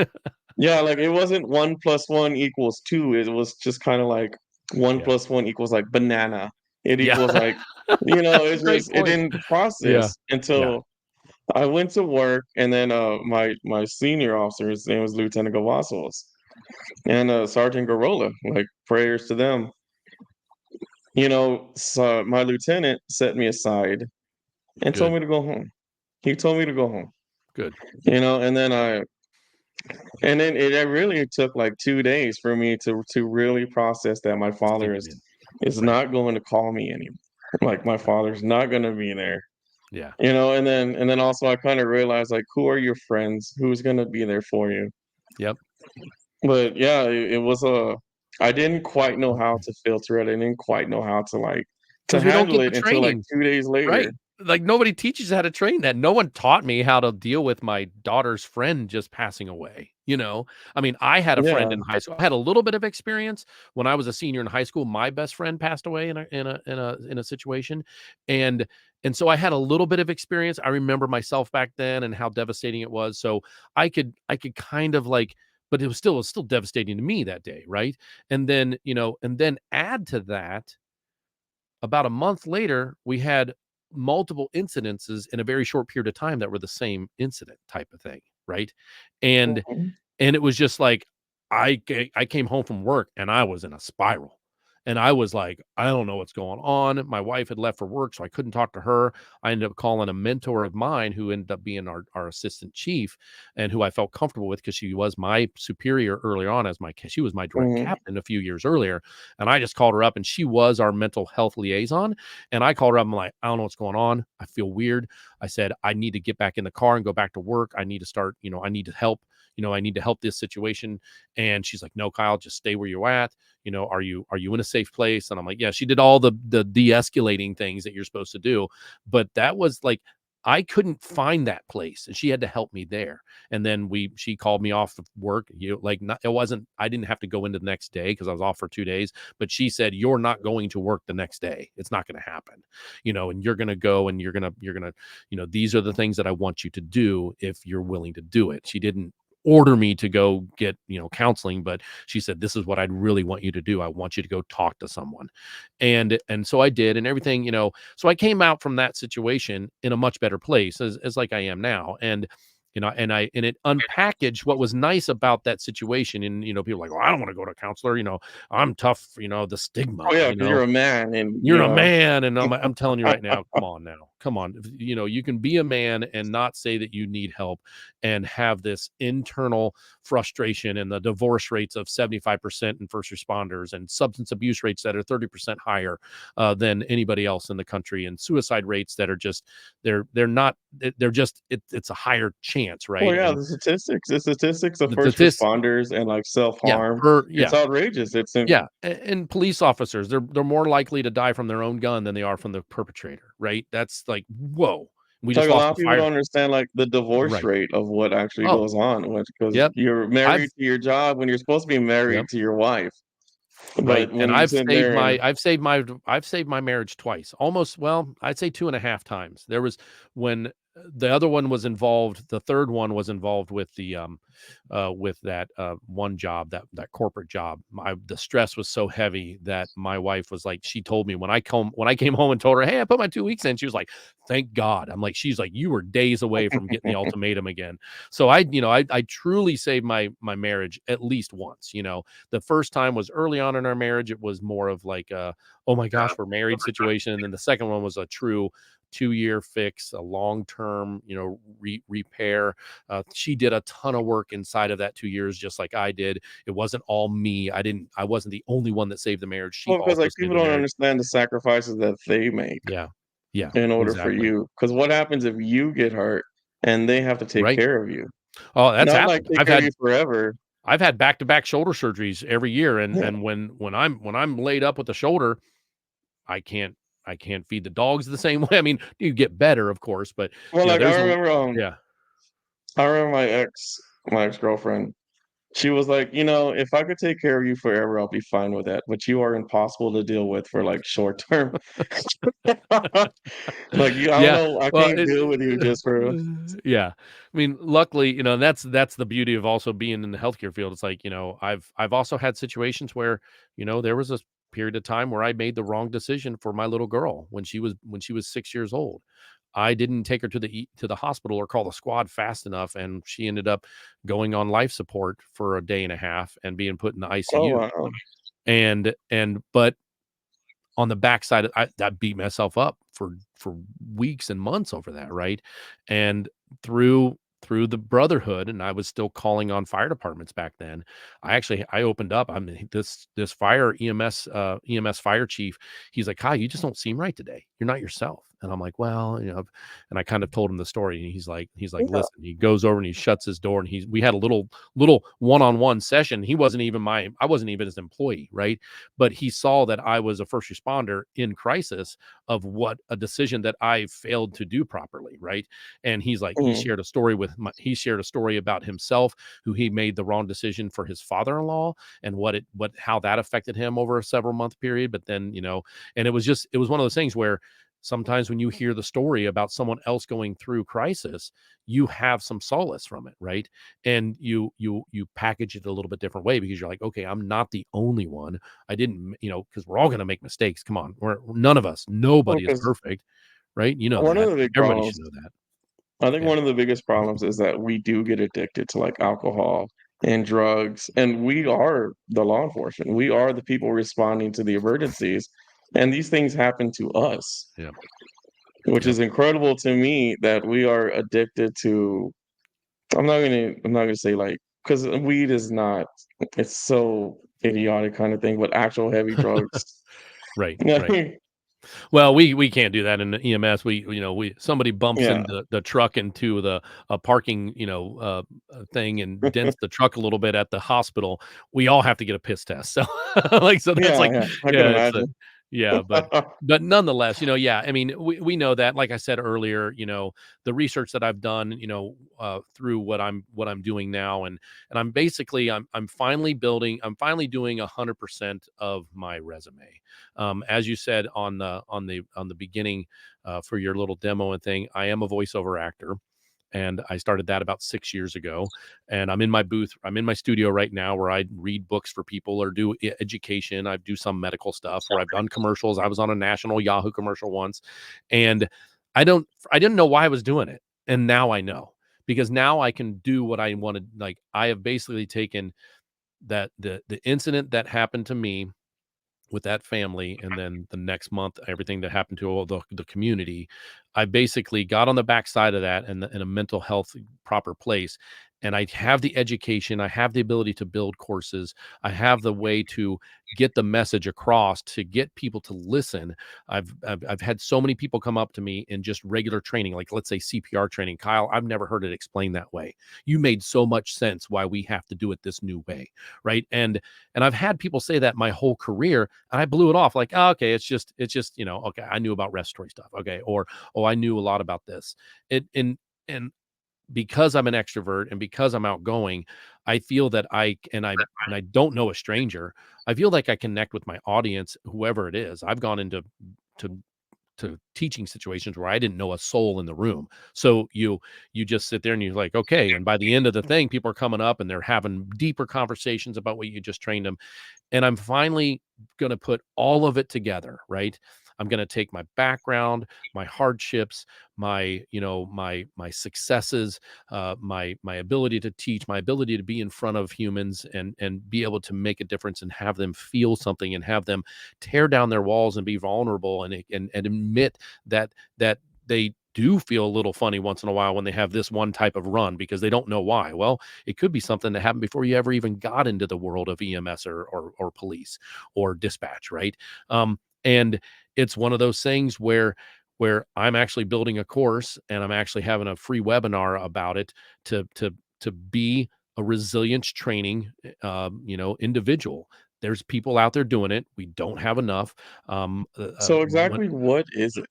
yeah, like, it wasn't 1 plus 1 equals 2, it was just kinda like 1 Yeah. plus 1 equals, like, banana. It Yeah. equals, like, That's a it's great just it point. didn't Yeah. process Yeah. until I went to work, and then my senior officer, his name was Lieutenant Gavassos, and Sergeant Garola, like prayers to them. So my lieutenant set me aside and told Good, me to go home. He told me to go home. good. And then it really took like 2 days for me to really process that my father Sink it is in. is Right, not going to call me anymore. Like my right. father's not going to be there. Yeah. And then also I kind of realized, like, who are your friends? Who's going to be there for you? Yep. But yeah, it was I didn't quite know how to filter it. I didn't quite know how to like to Because we don't handle get the it until like training. 2 days later. Right. Like, nobody teaches how to train that. No one taught me how to deal with my daughter's friend just passing away, you know? I mean, I had a friend Yeah. in high school. I had a little bit of experience when I was a senior in high school. My best friend passed away in a situation, and so I had a little bit of experience. I remember myself back then and how devastating it was. So I could kind of like, but it was still devastating to me that day, right? And then add to that, about a month later, we had multiple incidences in a very short period of time that were the same incident type of thing, right? And Mhm. and it was just like, I came home from work and I was in a spiral. And I was like, "I don't know what's going on." My wife had left for work, so I couldn't talk to her. I ended up calling a mentor of mine who ended up being our assistant chief, and who I felt comfortable with because she was my superior earlier on, as my she was my direct Mhm. captain a few years earlier. And I just called her up, and she was our mental health liaison. And I called her up, I'm like, "I don't know what's going on. I feel weird." I said, "I need to get back in the car and go back to work. I need to start, I need to help. I need to help this situation." And she's like, "No, Kyle, just stay where you're at. Are you in a safe place?" And I'm like, "Yeah." She did all the de-escalating things that you're supposed to do, but that was like, I couldn't find that place, and she had to help me there. And then she called me off of work. Like, not, it wasn't, I didn't have to go into the next day because I was off for 2 days, but she said, "You're not going to work the next day. It's not going to happen. And you're going to go, and you're going to, these are the things that I want you to do if you're willing to do it." She didn't order me to go get, counseling, but she said, "This is what I'd really want you to do. I want you to go talk to someone." And so I did, and everything, so I came out from that situation in a much better place, as like I am now. And it unpackaged what was nice about that situation. And people are like, "Well, I don't want to go to a counselor, I'm tough, the Oh stigma, yeah, because you're a man, and you're a man." And I'm telling you right now, come on now. Come on. You can be a man and not say that you need help, and have this internal frustration, and the divorce rates of 75% in first responders, and substance abuse rates that are 30% higher than anybody else in the country, and suicide rates that are just, they're not, they're just, it's a higher chance, well, right? yeah, And the statistics of the first statistics, responders and like yeah, self-harm, it's yeah. outrageous. It's in Yeah, and police officers, they're more likely to die from their own gun than they are from the perpetrator, right? That's like, whoa. We like just a lost lot a of people don't fire. understand like the divorce Right. rate of what actually Oh, goes on because yep. you're I've married to your job when you're supposed to be Yep. married to your wife. Right, But and when you sit there and I've saved my marriage twice. Almost, well, I'd say 2 and a half times. There was when the other one was involved, the 3rd one was involved with that, one job, that corporate job. The stress was so heavy that my wife was like, she told me when I came home and told her, "Hey, I put my 2 weeks in," she was like, "Thank God." I'm like, she's like, "You were days away from getting the ultimatum again." So I truly saved my marriage at least once. The first time was early on in our marriage. It was more of like a, "Oh my gosh, we're married" situation. And then the second one was a true 2-year fix, a long-term, repair. She did a ton of work inside of that 2 years, just like I did. It wasn't all me. I wasn't the only one that saved the marriage. She well, because also like saved people the don't marriage. understand the sacrifices that they make Yeah. Yeah, in order for exactly. you. Because what happens if you get hurt and they have to take Right. care of you? Oh, that's Not like happened. take I've care of you had forever. I've had back-to-back shoulder surgeries every year. And Yeah. when I'm laid up with a shoulder, I can't I can't feed the dogs the same way. I mean, you get better, of course, but, Well, like there's a yeah. I remember my ex-girlfriend. She was like, if I could take care of you forever, I'll be fine with that. But you are impossible to deal with for like short term. Like you, I don't Yeah, know, I well, can't deal with you just for. yeah. I mean, luckily, that's the beauty of also being in the healthcare field. It's like, I've also had situations where, there was a period of time where I made the wrong decision for my little girl when she was 6 years old. I didn't take her to the hospital or call the squad fast enough, and she ended up going on life support for a day and a half and being put in the Oh, ICU. wow. But on the backside, I beat myself up for weeks and months over that, right? And through the brotherhood, and I was still calling on fire departments back then. I opened up. I mean, this fire EMS fire chief. He's like, "Kai, you just don't seem right today. You're not yourself." And I'm like, "Well, you know," and I kind of told him the story, and he's like, Yeah. "Listen." He goes over and he shuts his door, and we had a little one-on-one session. I wasn't even his employee, right? But he saw that I was a first responder in crisis of what a decision that I failed to do properly, right? And he's like, Mhm. he shared a story about himself, who he made the wrong decision for his father-in-law, and how that affected him over a several month period. But then, and it was one of those things where sometimes when you hear the story about someone else going through crisis, you have some solace from it, right? And you package it a little bit different way, because you're like, okay, I'm not the only one. I didn't, because we're all going to make mistakes. Come on, we're none of us, Well, nobody is 'cause perfect, right? You know one of that. the big Everybody problems should know that. I think Yeah, one of the biggest problems is that we do get addicted to, like, alcohol and drugs, and we are the law enforcement. We are the people responding to the emergencies, and these things happen to us, yeah, which yep. is incredible to me that we are addicted to I'm not gonna say, like, because weed is not it's so idiotic kinda thing, but actual heavy drugs. Right, right. Well, we can't do that in the EMS. We somebody bumps Yeah, into the truck into the a parking, thing, and dents the truck a little bit at the hospital. We all have to get a piss test. So, so that's yeah, like, yeah, I can yeah, it's a imagine. yeah, but nonetheless, yeah, I mean, we know that, like I said earlier, the research that I've done, through what I'm doing now, and I'm finally doing 100% of my resume. As you said on the beginning, for your little demo and thing, I am a voiceover actor, and I started that about 6 years ago. And I'm in my booth. I'm in my studio right now, where I read books for people or do education. I do some medical stuff, where I've done commercials. I was on a national Yahoo commercial once, and I didn't know why I was doing it, and now I know, because now I can do what I wanted. Like, I have basically taken the incident that happened to me with that family, and then the next month, everything that happened to all the community. I basically got on the backside of that, in a mental health proper place, and I have the education, I have the ability to build courses, I have the way to get the message across, to get people to listen. I've had so many people come up to me in just regular training, like, let's say, CPR training. Kyle, I've never heard it explained that way. You made so much sense why we have to do it this new way, right? And I've had people say that my whole career, and I blew it off like, "Oh, okay, it's just, okay, I knew about respiratory stuff. Okay." Or, "Oh, I knew a lot about this." It and because I'm an extrovert and because I'm outgoing, I feel that I don't know a stranger. I feel like I connect with my audience, whoever it is. I've gone into to teaching situations where I didn't know a soul in the room. So you just sit there and you're like, okay. And by the end of the thing, people are coming up and they're having deeper conversations about what you just trained them. And I'm finally going to put all of it together, right? I'm going to take my background, my hardships, my successes, my ability to teach, my ability to be in front of humans, and be able to make a difference and have them feel something, and have them tear down their walls and be vulnerable, and admit that they do feel a little funny once in a while when they have this one type of run, because they don't know why. Well, it could be something that happened before you ever even got into the world of EMS, or police, or dispatch, right? And it's one of those things where I'm actually building a course, and I'm actually having a free webinar about it, to be a resilience training, individual. There's people out there doing it. We don't have enough. So When exactly what is it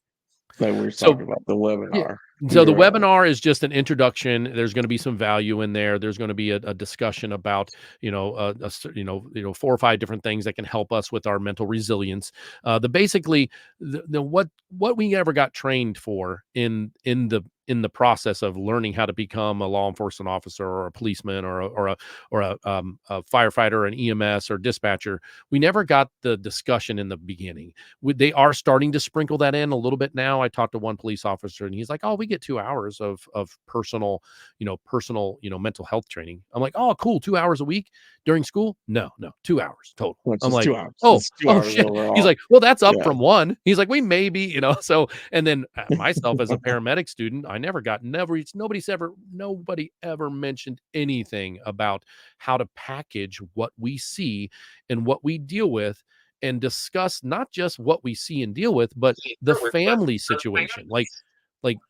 that we're so talking about, the Yeah. webinar So the you're webinar is just an introduction. There's going to be some value in there. There's going to be a discussion about, 4 or 5 different things that can help us with our mental resilience. The basically, what we ever got trained for in the in the process of learning how to become a law enforcement officer or a policeman or a firefighter or an EMS or dispatcher. We never got the discussion in the beginning. They are starting to sprinkle that in a little bit now. I talked to one police officer and he's like, "Oh, we get 2 hours of personal, mental health training." I'm like, "Oh, cool, 2 hours a week during school?" No, no, 2 hours total. Which I'm is like, 2 hours. "Oh, It's 2 oh hours shit." He's overall. like, "Well, that's up Yeah. from one." He's like, "We maybe, so." And then myself as a paramedic student, I nobody ever mentioned anything about how to package what we see and what we deal with and discuss not just what we see and deal with, but the family situation. Like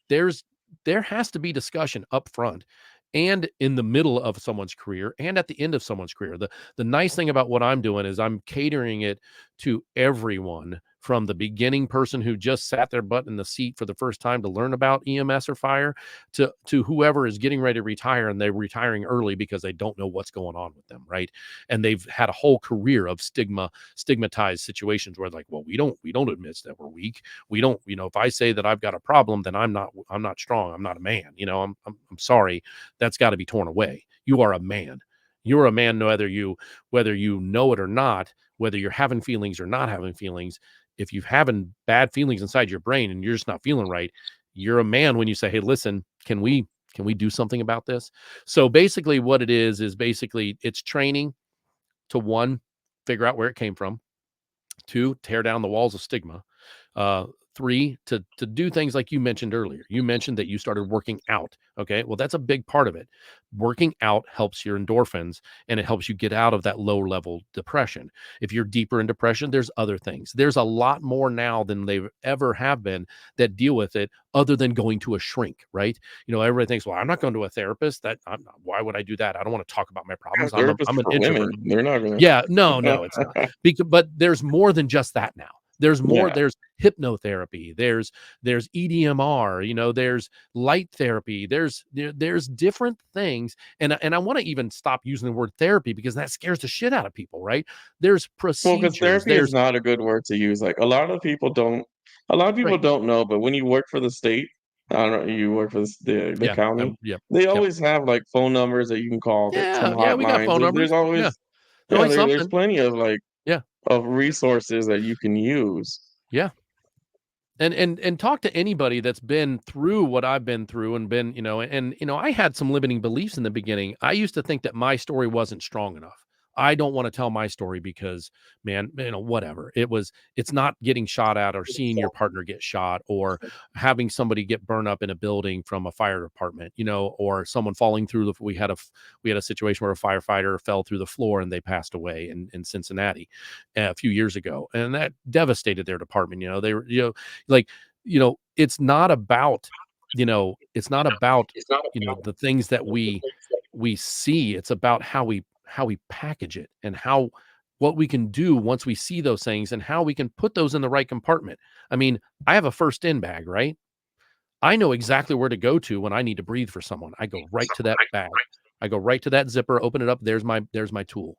there has to be discussion up front and in the middle of someone's career and at the end of someone's career. The nice thing about what I'm doing is I'm catering it to everyone, from the beginning person who just sat their butt in the seat for the first time to learn about EMS or fire, to whoever is getting ready to retire and they're retiring early because they don't know what's going on with them, right? And they've had a whole career of stigmatized situations where, like, well, we don't admit that we're weak. We don't, if I say that I've got a problem, then I'm not strong. I'm not a man. I'm sorry. That's got to be torn away. You are a man. You're a man whether you know it or not, whether you're having feelings or not having feelings. If you're having bad feelings inside your brain and you're just not feeling right, you're a man when you say, "Hey, listen, can we do something about this?" So basically what it is basically it's training to, one, figure out where it came from, two, tear down the walls of stigma, uh, three, to do things like you mentioned earlier. You mentioned that you started working out. Okay, well, that's a big part of it. Working out helps your endorphins and it helps you get out of that low level depression. If you're deeper in depression, there's other things. There's a lot more now than they ever have been that deal with it, other than going to a shrink, right? Everybody thinks, well, I'm not going to a therapist. Why would I do that? I don't want to talk about my Yeah, problems. I'm a, therapists I'm an for women. introvert. They're not Yeah, no, gonna no, it's not. But there's more than just that now. There's more. Yeah. There's hypnotherapy. There's EDMR. There's light therapy. There's different things, and I want to even stop using the word therapy because that scares the shit out of people. Right? There's Well, because procedures. therapy is There's not a good word to use, like, a lot of people right. don't know, but when you work for the state, I don't know, you work for the Yeah. county, Yep. they Yep. always have, like, phone numbers that you can call, that some Yeah. Yeah. We got hotlines, phone there's numbers. Yeah. always There's yeah, always there's something. plenty of, like, Yeah. of resources that you can use. Yeah. And talk to anybody that's been through what I've been through and been, I had some limiting beliefs in the beginning. I used to think that my story wasn't strong enough. I don't want to tell my story because, man, whatever. It's not getting shot at or seeing your partner get shot or having somebody get burned up in a building from a fire department, or someone falling through we had a situation where a firefighter fell through the floor and they passed away in Cincinnati a few years ago. And that devastated their department. They were, like, it's not about, the things that we see. It's about how we package it and what we can do once we see those things and how we can put those in the right compartment. I mean, I have a first in bag, right? I know exactly where to go to when I need to breathe for someone. I go right to that bag. I go right to that zipper, open it up. There's my tool.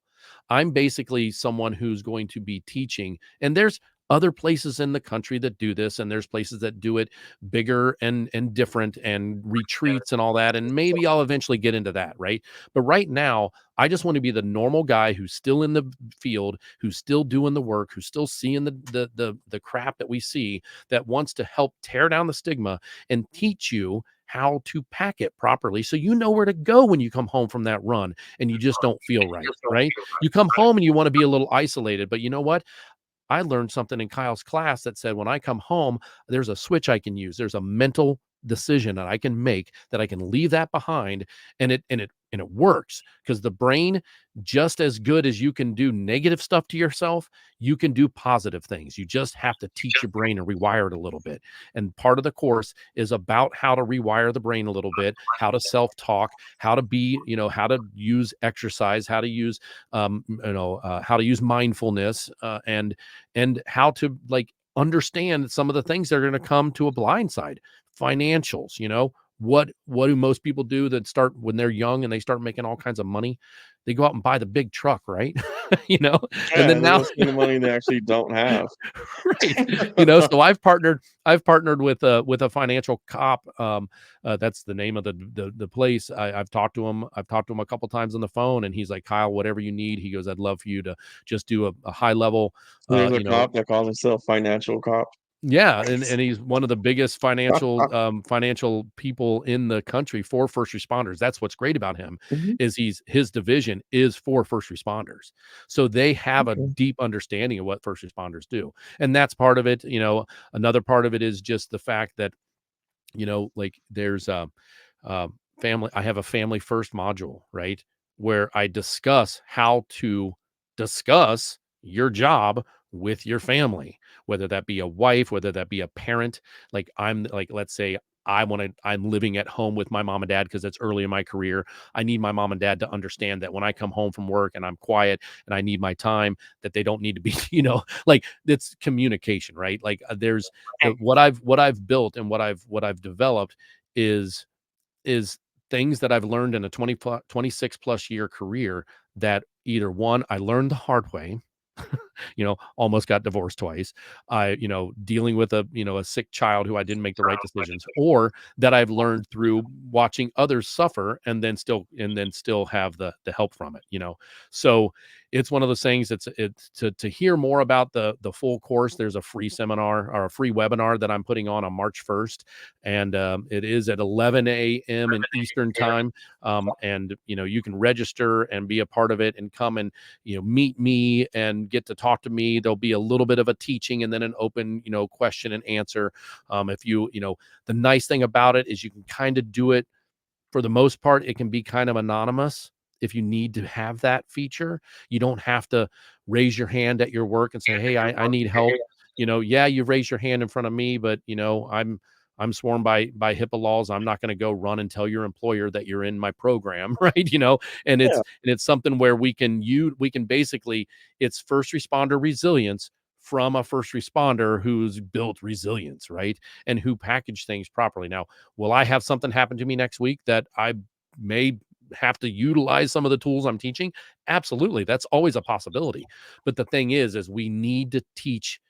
I'm basically someone who's going to be teaching, and there's other places in the country that do this, and there's places that do it bigger and different and retreats and all that. And maybe I'll eventually get into that, right? But right now, I just want to be the normal guy who's still in the field, who's still doing the work, who's still seeing the crap that we see, that wants to help tear down the stigma and teach you how to pack it properly so you know where to go when you come home from that run and you just don't feel right, right? You come home and you want to be a little isolated, but you know what? I learned something in Kyle's class that said when I come home, there's a switch I can use. There's a mental decision that I can make that I can leave that behind, and it works because the brain, just as good as you can do negative stuff to yourself, you can do positive things. You just have to teach your brain and rewire it a little bit. And part of the course is about how to rewire the brain a little bit, how to self-talk, how to be, how to use exercise, how to use mindfulness, and how to, like, understand some of the things that are going to come to a blind side. Financials, what do most people do that start when they're young and they start making all kinds of money? They go out and buy the big truck, right? You know? And Yeah, then they now go spend the money they actually don't have. right. So I've partnered with a financial cop. That's the name of the place. I've talked to him. I've talked to him a couple times on the phone, and he's like, Kyle, whatever you need. He goes, I'd love for you to just do a high level, There's a you know, cop that calls himself financial cop. yeah, and he's one of the biggest financial people in the country for first responders. That's what's great about him Mhm, is his division is for first responders. So they have a okay. deep understanding of what first responders do. And that's part of it, another part of it is just the fact that, like there's a family I have a family first module, right? Where I discuss how to discuss your job with your family, whether that be a wife, whether that be a parent. Like let's say I'm living at home with my mom and dad because it's early in my career. I need my mom and dad to understand that when I come home from work and I'm quiet and I need my time, that they don't need to be, like it's communication, right? Like there's the what I've built and what I've developed is is things that I've learned in a 26 plus year career that either one, I learned the hard way, almost got divorced twice. Dealing with a sick child who I didn't make the right decisions, or that I've learned through watching others suffer and then still have the help from it. So it's one of those things. It's to hear more about the full course. There's a free seminar or a free webinar that I'm putting on March 1st, and it is at 11 a.m. in Eastern time. And you can register and be a part of it and come and meet me and get to talk to me. There'll be a little bit of a teaching and then an open question and answer. If the nice thing about it is you can kind of do it for the most part. It can be kind of anonymous. If you need to have that feature, you don't have to raise your hand at your work and say, hey, I need help. Yeah, you raise your hand in front of me, but I'm sworn by HIPAA laws. I'm not going to go run and tell your employer that you're in my program, right? And Yeah, it's something where we can basically, it's first responder resilience from a first responder who's built resilience, right? And who package things properly. Now, will I have something happen to me next week that I may have to utilize some of the tools I'm teaching? Absolutely. That's always a possibility. But the thing is we need to teach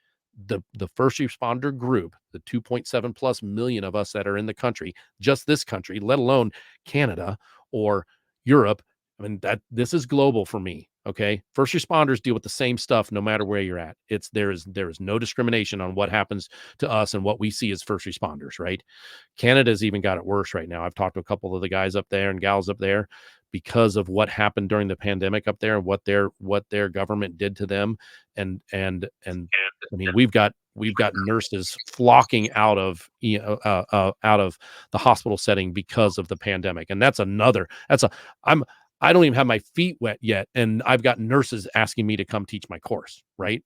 the first responder group, the 2.7 plus million of us that are in the country, just this country, let alone Canada or Europe. I mean, that this is global for me. Okay. First responders deal with the same stuff no matter where you're at. There is no discrimination on what happens to us and what we see as first responders, right? Canada's even got it worse right now. I've talked to a couple of the guys up there and gals up there because of what happened during the pandemic up there and what their government did to them. And I mean, we've got nurses flocking out of the hospital setting because of the pandemic. And I'm I don't even have my feet wet yet, and I've got nurses asking me to come teach my course, right?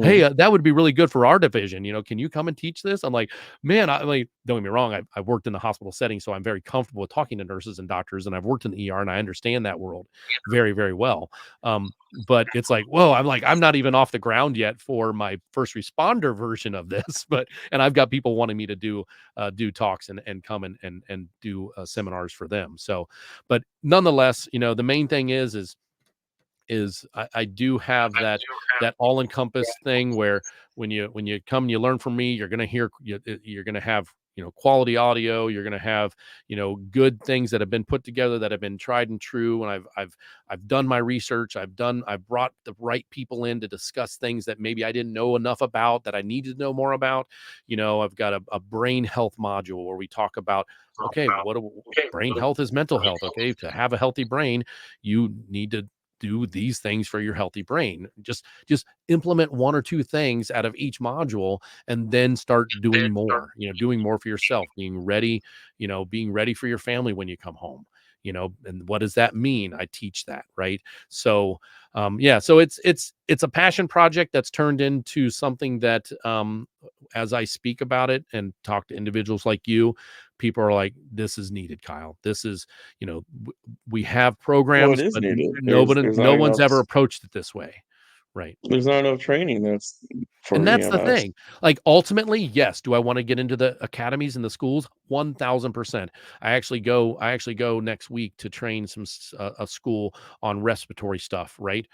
Hey, mhm, that would be really good for our division. Can you come and teach this? I'm like, man, don't get me wrong. I've worked in the hospital setting, so I'm very comfortable with talking to nurses and doctors, and I've worked in the ER, and I understand that world very, very well. But it's like, whoa, I'm not even off the ground yet for my first responder version of this. And I've got people wanting me to do talks and come and do seminars for them. So, but nonetheless, the main thing is I do have that all encompassed thing where when you come and you learn from me, you're you're gonna have quality audio. You're gonna have good things that have been put together that have been tried and true. And I've done my research. I've brought the right people in to discuss things that maybe I didn't know enough about that I needed to know more about. I've got a brain health module where we talk about, okay, brain health is mental health. Okay, to have a healthy brain, you need to do these things for your healthy brain. Just implement one or two things out of each module and then start doing more for yourself, being ready for your family when you come home. And what does that mean? I teach that, right? So yeah, so it's a passion project that's turned into something that as I speak about it and talk to individuals like you, people are like, this is needed, Kyle. This is, we have well, it programs, is but needed. There's no not one's enough ever approached it this way. Right. there's not enough training that's And for that's the EMS. thing. Like, ultimately, yes, do I want to get into the academies and the schools? 1000%. I actually go next week to train a school on respiratory stuff, right?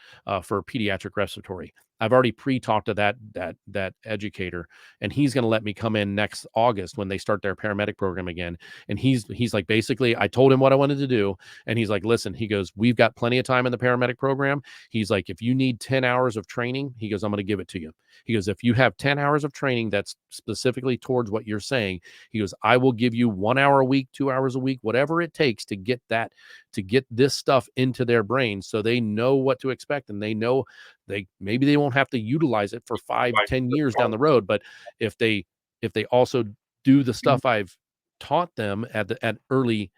For pediatric respiratory. I've already pre-talked to that educator, and he's going to let me come in next August when they start their paramedic program again. And he's like, basically, I told him what I wanted to do, and he's like, listen, he goes, we've got plenty of time in the paramedic program. He's like, if you need 10 hours of training, he goes, I'm going to give it to you. He goes, if you have 10 hours of training that's specifically towards what you're saying, he goes, I will give you 1 hour a week, 2 hours a week, whatever it takes to get this stuff into their brains so they know what to expect, and they know maybe they won't have to utilize it for 5, 10 years down the road. But if they also do the stuff I've taught them at early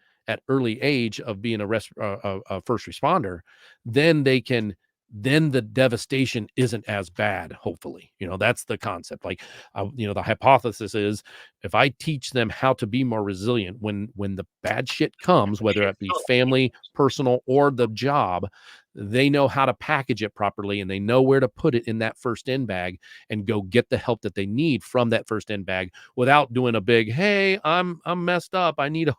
age of being a first responder, then then the devastation isn't as bad. Hopefully, that's the concept. Like, the hypothesis is, if I teach them how to be more resilient when the bad shit comes, whether it be family, personal, or the job, they know how to package it properly, and they know where to put it in that first in bag and go get the help that they need from that first in bag without doing a big, hey, I'm messed up, I need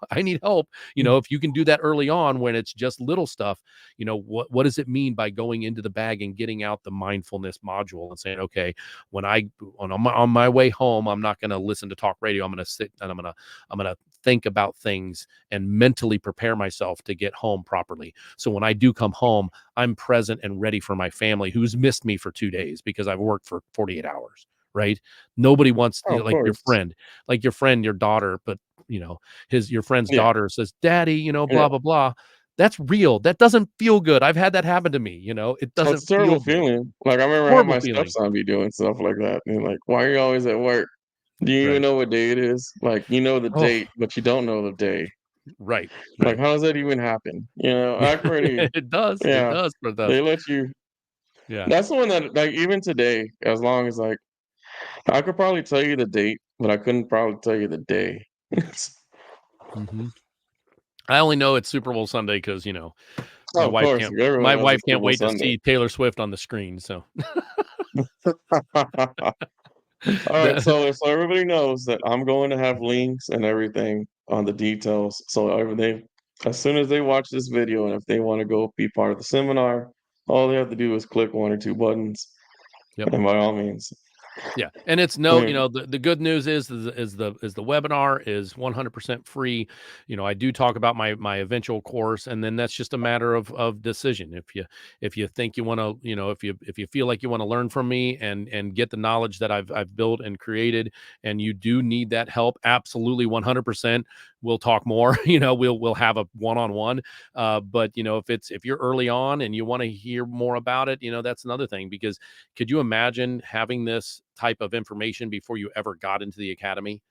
help. If you can do that early on when it's just little stuff, what does it mean by going into the bag and getting out the mindfulness module and saying, okay, on my way home, I'm not going to listen to talk radio. I'm going to sit and I'm going to think about things and mentally prepare myself to get home properly. So when I do come home, I'm present and ready for my family who's missed me for 2 days because I've worked for 48 hours. Right. Nobody wants, Oh, of like course. your friend, your daughter, but your friend's Yeah, daughter says, daddy, yeah. blah, blah, blah. That's real. That doesn't feel good. I've had that happen to me. It It's doesn't a terrible feel good. feeling. Like, I remember having Horrible my feeling. stepson be doing stuff like that, and like, "Why are you always at work? Do you even Right. know what day it is? Like, you know the Oh, date, but you don't know the day. right. Like, Right. how does that even happen?" I can already It does. It yeah, does for the, they let you yeah. that's the one that, like, even today, as long as, like, I could probably tell you the date, but I couldn't probably tell you the day. Hmm. I only know it's Super Bowl Sunday because, Oh, of course, everyone my knows wife it's Super can't Bowl wait to Sunday. see Taylor Swift on the screen. So Alright, that, so everybody knows that I'm going to have links and everything on the details, so everything as soon as they watch this video, and if they wanna go be part of the seminar, all they have to do is click 1 or 2 buttons, yep. and by all means. Yeah, and it's Yeah, the good news is the webinar is 100% free. I do talk about my eventual course, and then that's just a matter of decision. If you think you want to, if you feel like you want to learn from me and get the knowledge that I've built and created, and you do need that help, absolutely 100%. We'll talk more. We'll have a one-on-one. But if you're early on and you want to hear more about it, that's another thing, because could you imagine having this type of information before you ever got into the academy?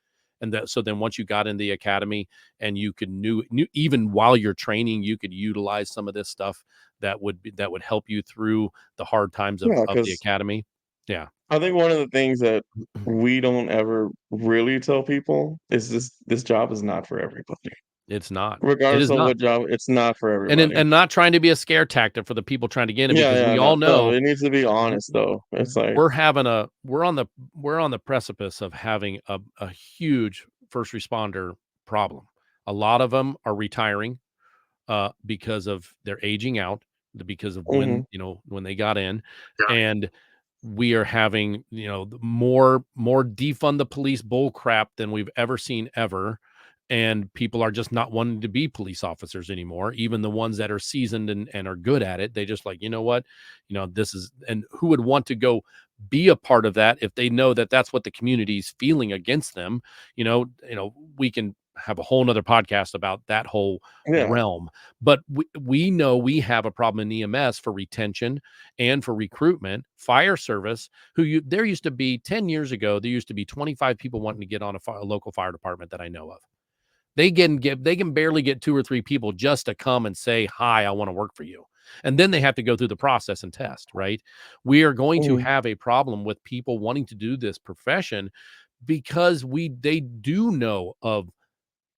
And so then once you got in the academy and you could knew even while you're training, you could utilize some of this stuff that would help you through the hard times yeah, of the 'cause academy. Yeah, I think one of the things that we don't ever really tell people is this job is not for everybody. it's not. It Regardless is of not. what job, it's not for everybody. And not trying to be a scare tactic for the people trying to get in, Yeah, because yeah, we no, all no, know it needs to be w- honest though. It's like we're on the precipice of having a huge first responder problem. A lot of them are retiring because of their aging out, because of mhm, when they got in, and we are having more defund the police bull crap than we've ever seen ever. And people are just not wanting to be police officers anymore, even the ones that are seasoned and are good at it. They just like, you know what, this is, and who would want to go be a part of that if they know that that's what the community's feeling against them? We can have a whole nother podcast about that whole yeah, realm. But we know we have a problem in EMS for retention and for recruitment. Fire service, there used to be 10 years ago, there used to be 25 people wanting to get on a local fire department that I know of. They can barely get 2 or 3 people just to come and say, "Hi, I wanna work for you." And then they have to go through the process and test, right? We are going to mhm, have a problem with people wanting to do this profession because they do know of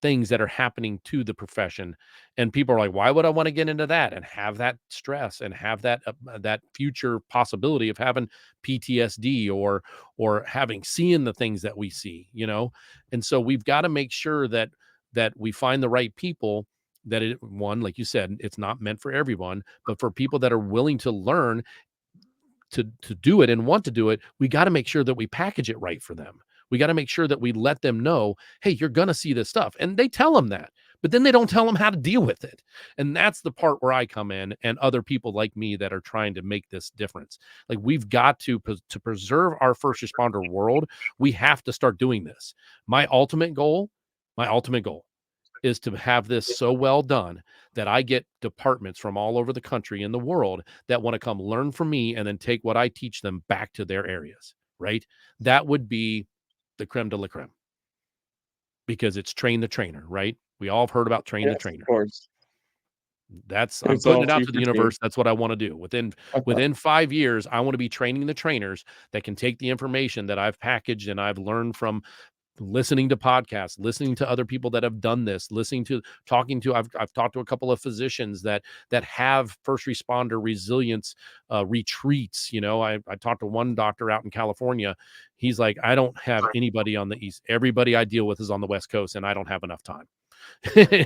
things that are happening to the profession, and people are like, why would I want to get into that and have that stress and have that future possibility of having PTSD or having seeing the things that we see, and so we've got to make sure that we find the right people, that it, one, like you said, it's not meant for everyone, but for people that are willing to learn to do it and want to do it, we got to make sure that we package it right for them. We got to make sure that we let them know, hey, you're going to see this stuff. And they tell them that, but then they don't tell them how to deal with it. And that's the part where I come in, and other people like me that are trying to make this difference. Like, we've got to preserve our first responder world. We have to start doing this. My ultimate goal is to have this so well done that I get departments from all over the country and the world that want to come learn from me and then take what I teach them back to their areas, right? That would be the creme de la creme, because it's train the trainer, right? We all have heard about train the Yes, of trainer. course. I'm It's putting all it out team to the for team. universe. That's what I want to do. Within 5 years, I want to be training the trainers that can take the information that I've packaged and I've learned from listening to podcasts, listening to other people that have done this, talking to I've talked to a couple of physicians that have first responder resilience retreats. I talked to one doctor out in California. He's like, I don't have anybody on the East. Everybody I deal with is on the West Coast, and I don't have enough time.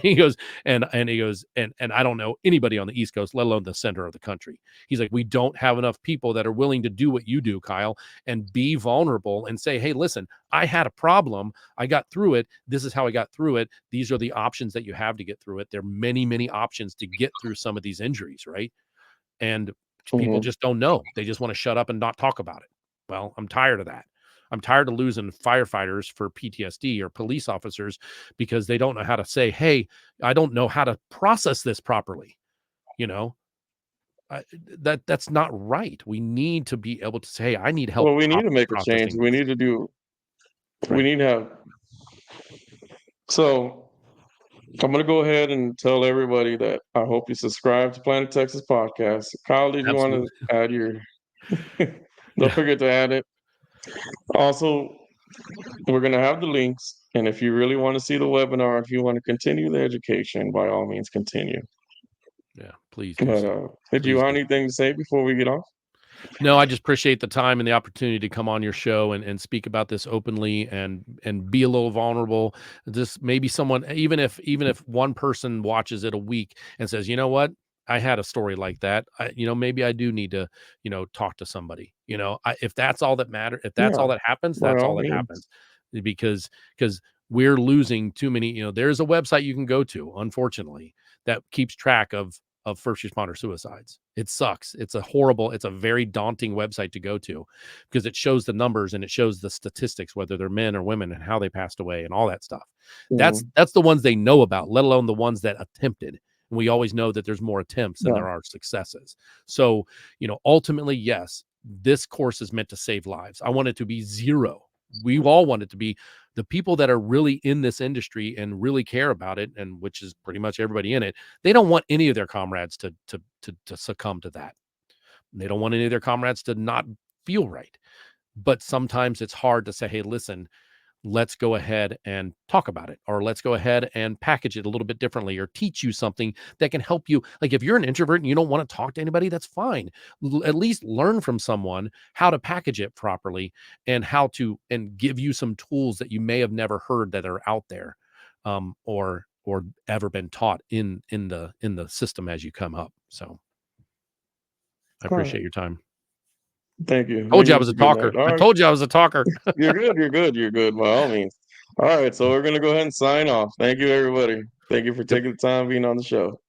He goes, and he goes, and I don't know anybody on the East Coast, let alone the center of the country. He's like, we don't have enough people that are willing to do what you do, Kyle, and be vulnerable and say, hey, listen, I had a problem. I got through it. This is how I got through it. These are the options that you have to get through it. There are many, many options to get through some of these injuries, right? And people Mhm. just don't know. They just want to shut up and not talk about it. Well, I'm tired of that. I'm tired of losing firefighters for PTSD or police officers because they don't know how to say, hey, I don't know how to process this properly. You know, that's not right. We need to be able to say, hey, I need help Well, we need to make a change. processing this. We Right. need to have, so I'm going to go ahead and tell everybody that I hope you subscribe to Planet Texas Podcast. Kyle, did you want Absolutely. to add your, don't Yeah. forget to add it. Also, we're going to have the links. And if you really want to see the webinar, if you want to continue the education, by all means, continue. Yeah. Please do But so. did you Please have do. anything to say before we get off? No, I just appreciate the time and the opportunity to come on your show and speak about this openly and be a little vulnerable. Just maybe someone, even if one person watches it a week and says, you know what, I had a story like that. Maybe I do need to, talk to somebody. If that's all that matters, if that's Yeah, all that happens, by that's all all that means. happens, because we're losing too many. There's a website you can go to, unfortunately, that keeps track of first responder suicides. It sucks. It's a very daunting website to go to because it shows the numbers and it shows the statistics, whether they're men or women and how they passed away and all that stuff. That's Mhm. that's the ones they know about, let alone the ones that attempted. And we always know that there's more attempts than Yeah, there are successes. So, ultimately, yes, this course is meant to save lives. I want it to be zero. We all want it to be the people that are really in this industry and really care about it, and which is pretty much everybody in it. They don't want any of their comrades to succumb to that. They don't want any of their comrades to not feel right. But sometimes it's hard to say, hey, listen, let's go ahead and talk about it, or let's go ahead and package it a little bit differently, or teach you something that can help you. Like, if you're an introvert and you don't want to talk to anybody, that's fine. At least learn from someone how to package it properly and and give you some tools that you may have never heard that are out there, or ever been taught in the system as you come up. So I all right. appreciate your time. Thank you. Told And you I you, was a good night. talker. All I right. told you I was a talker. You're good. You're good. You're good. By all means. All right. So we're going to go ahead and sign off. Thank you, everybody. Thank you for Yep. taking the time being on the show.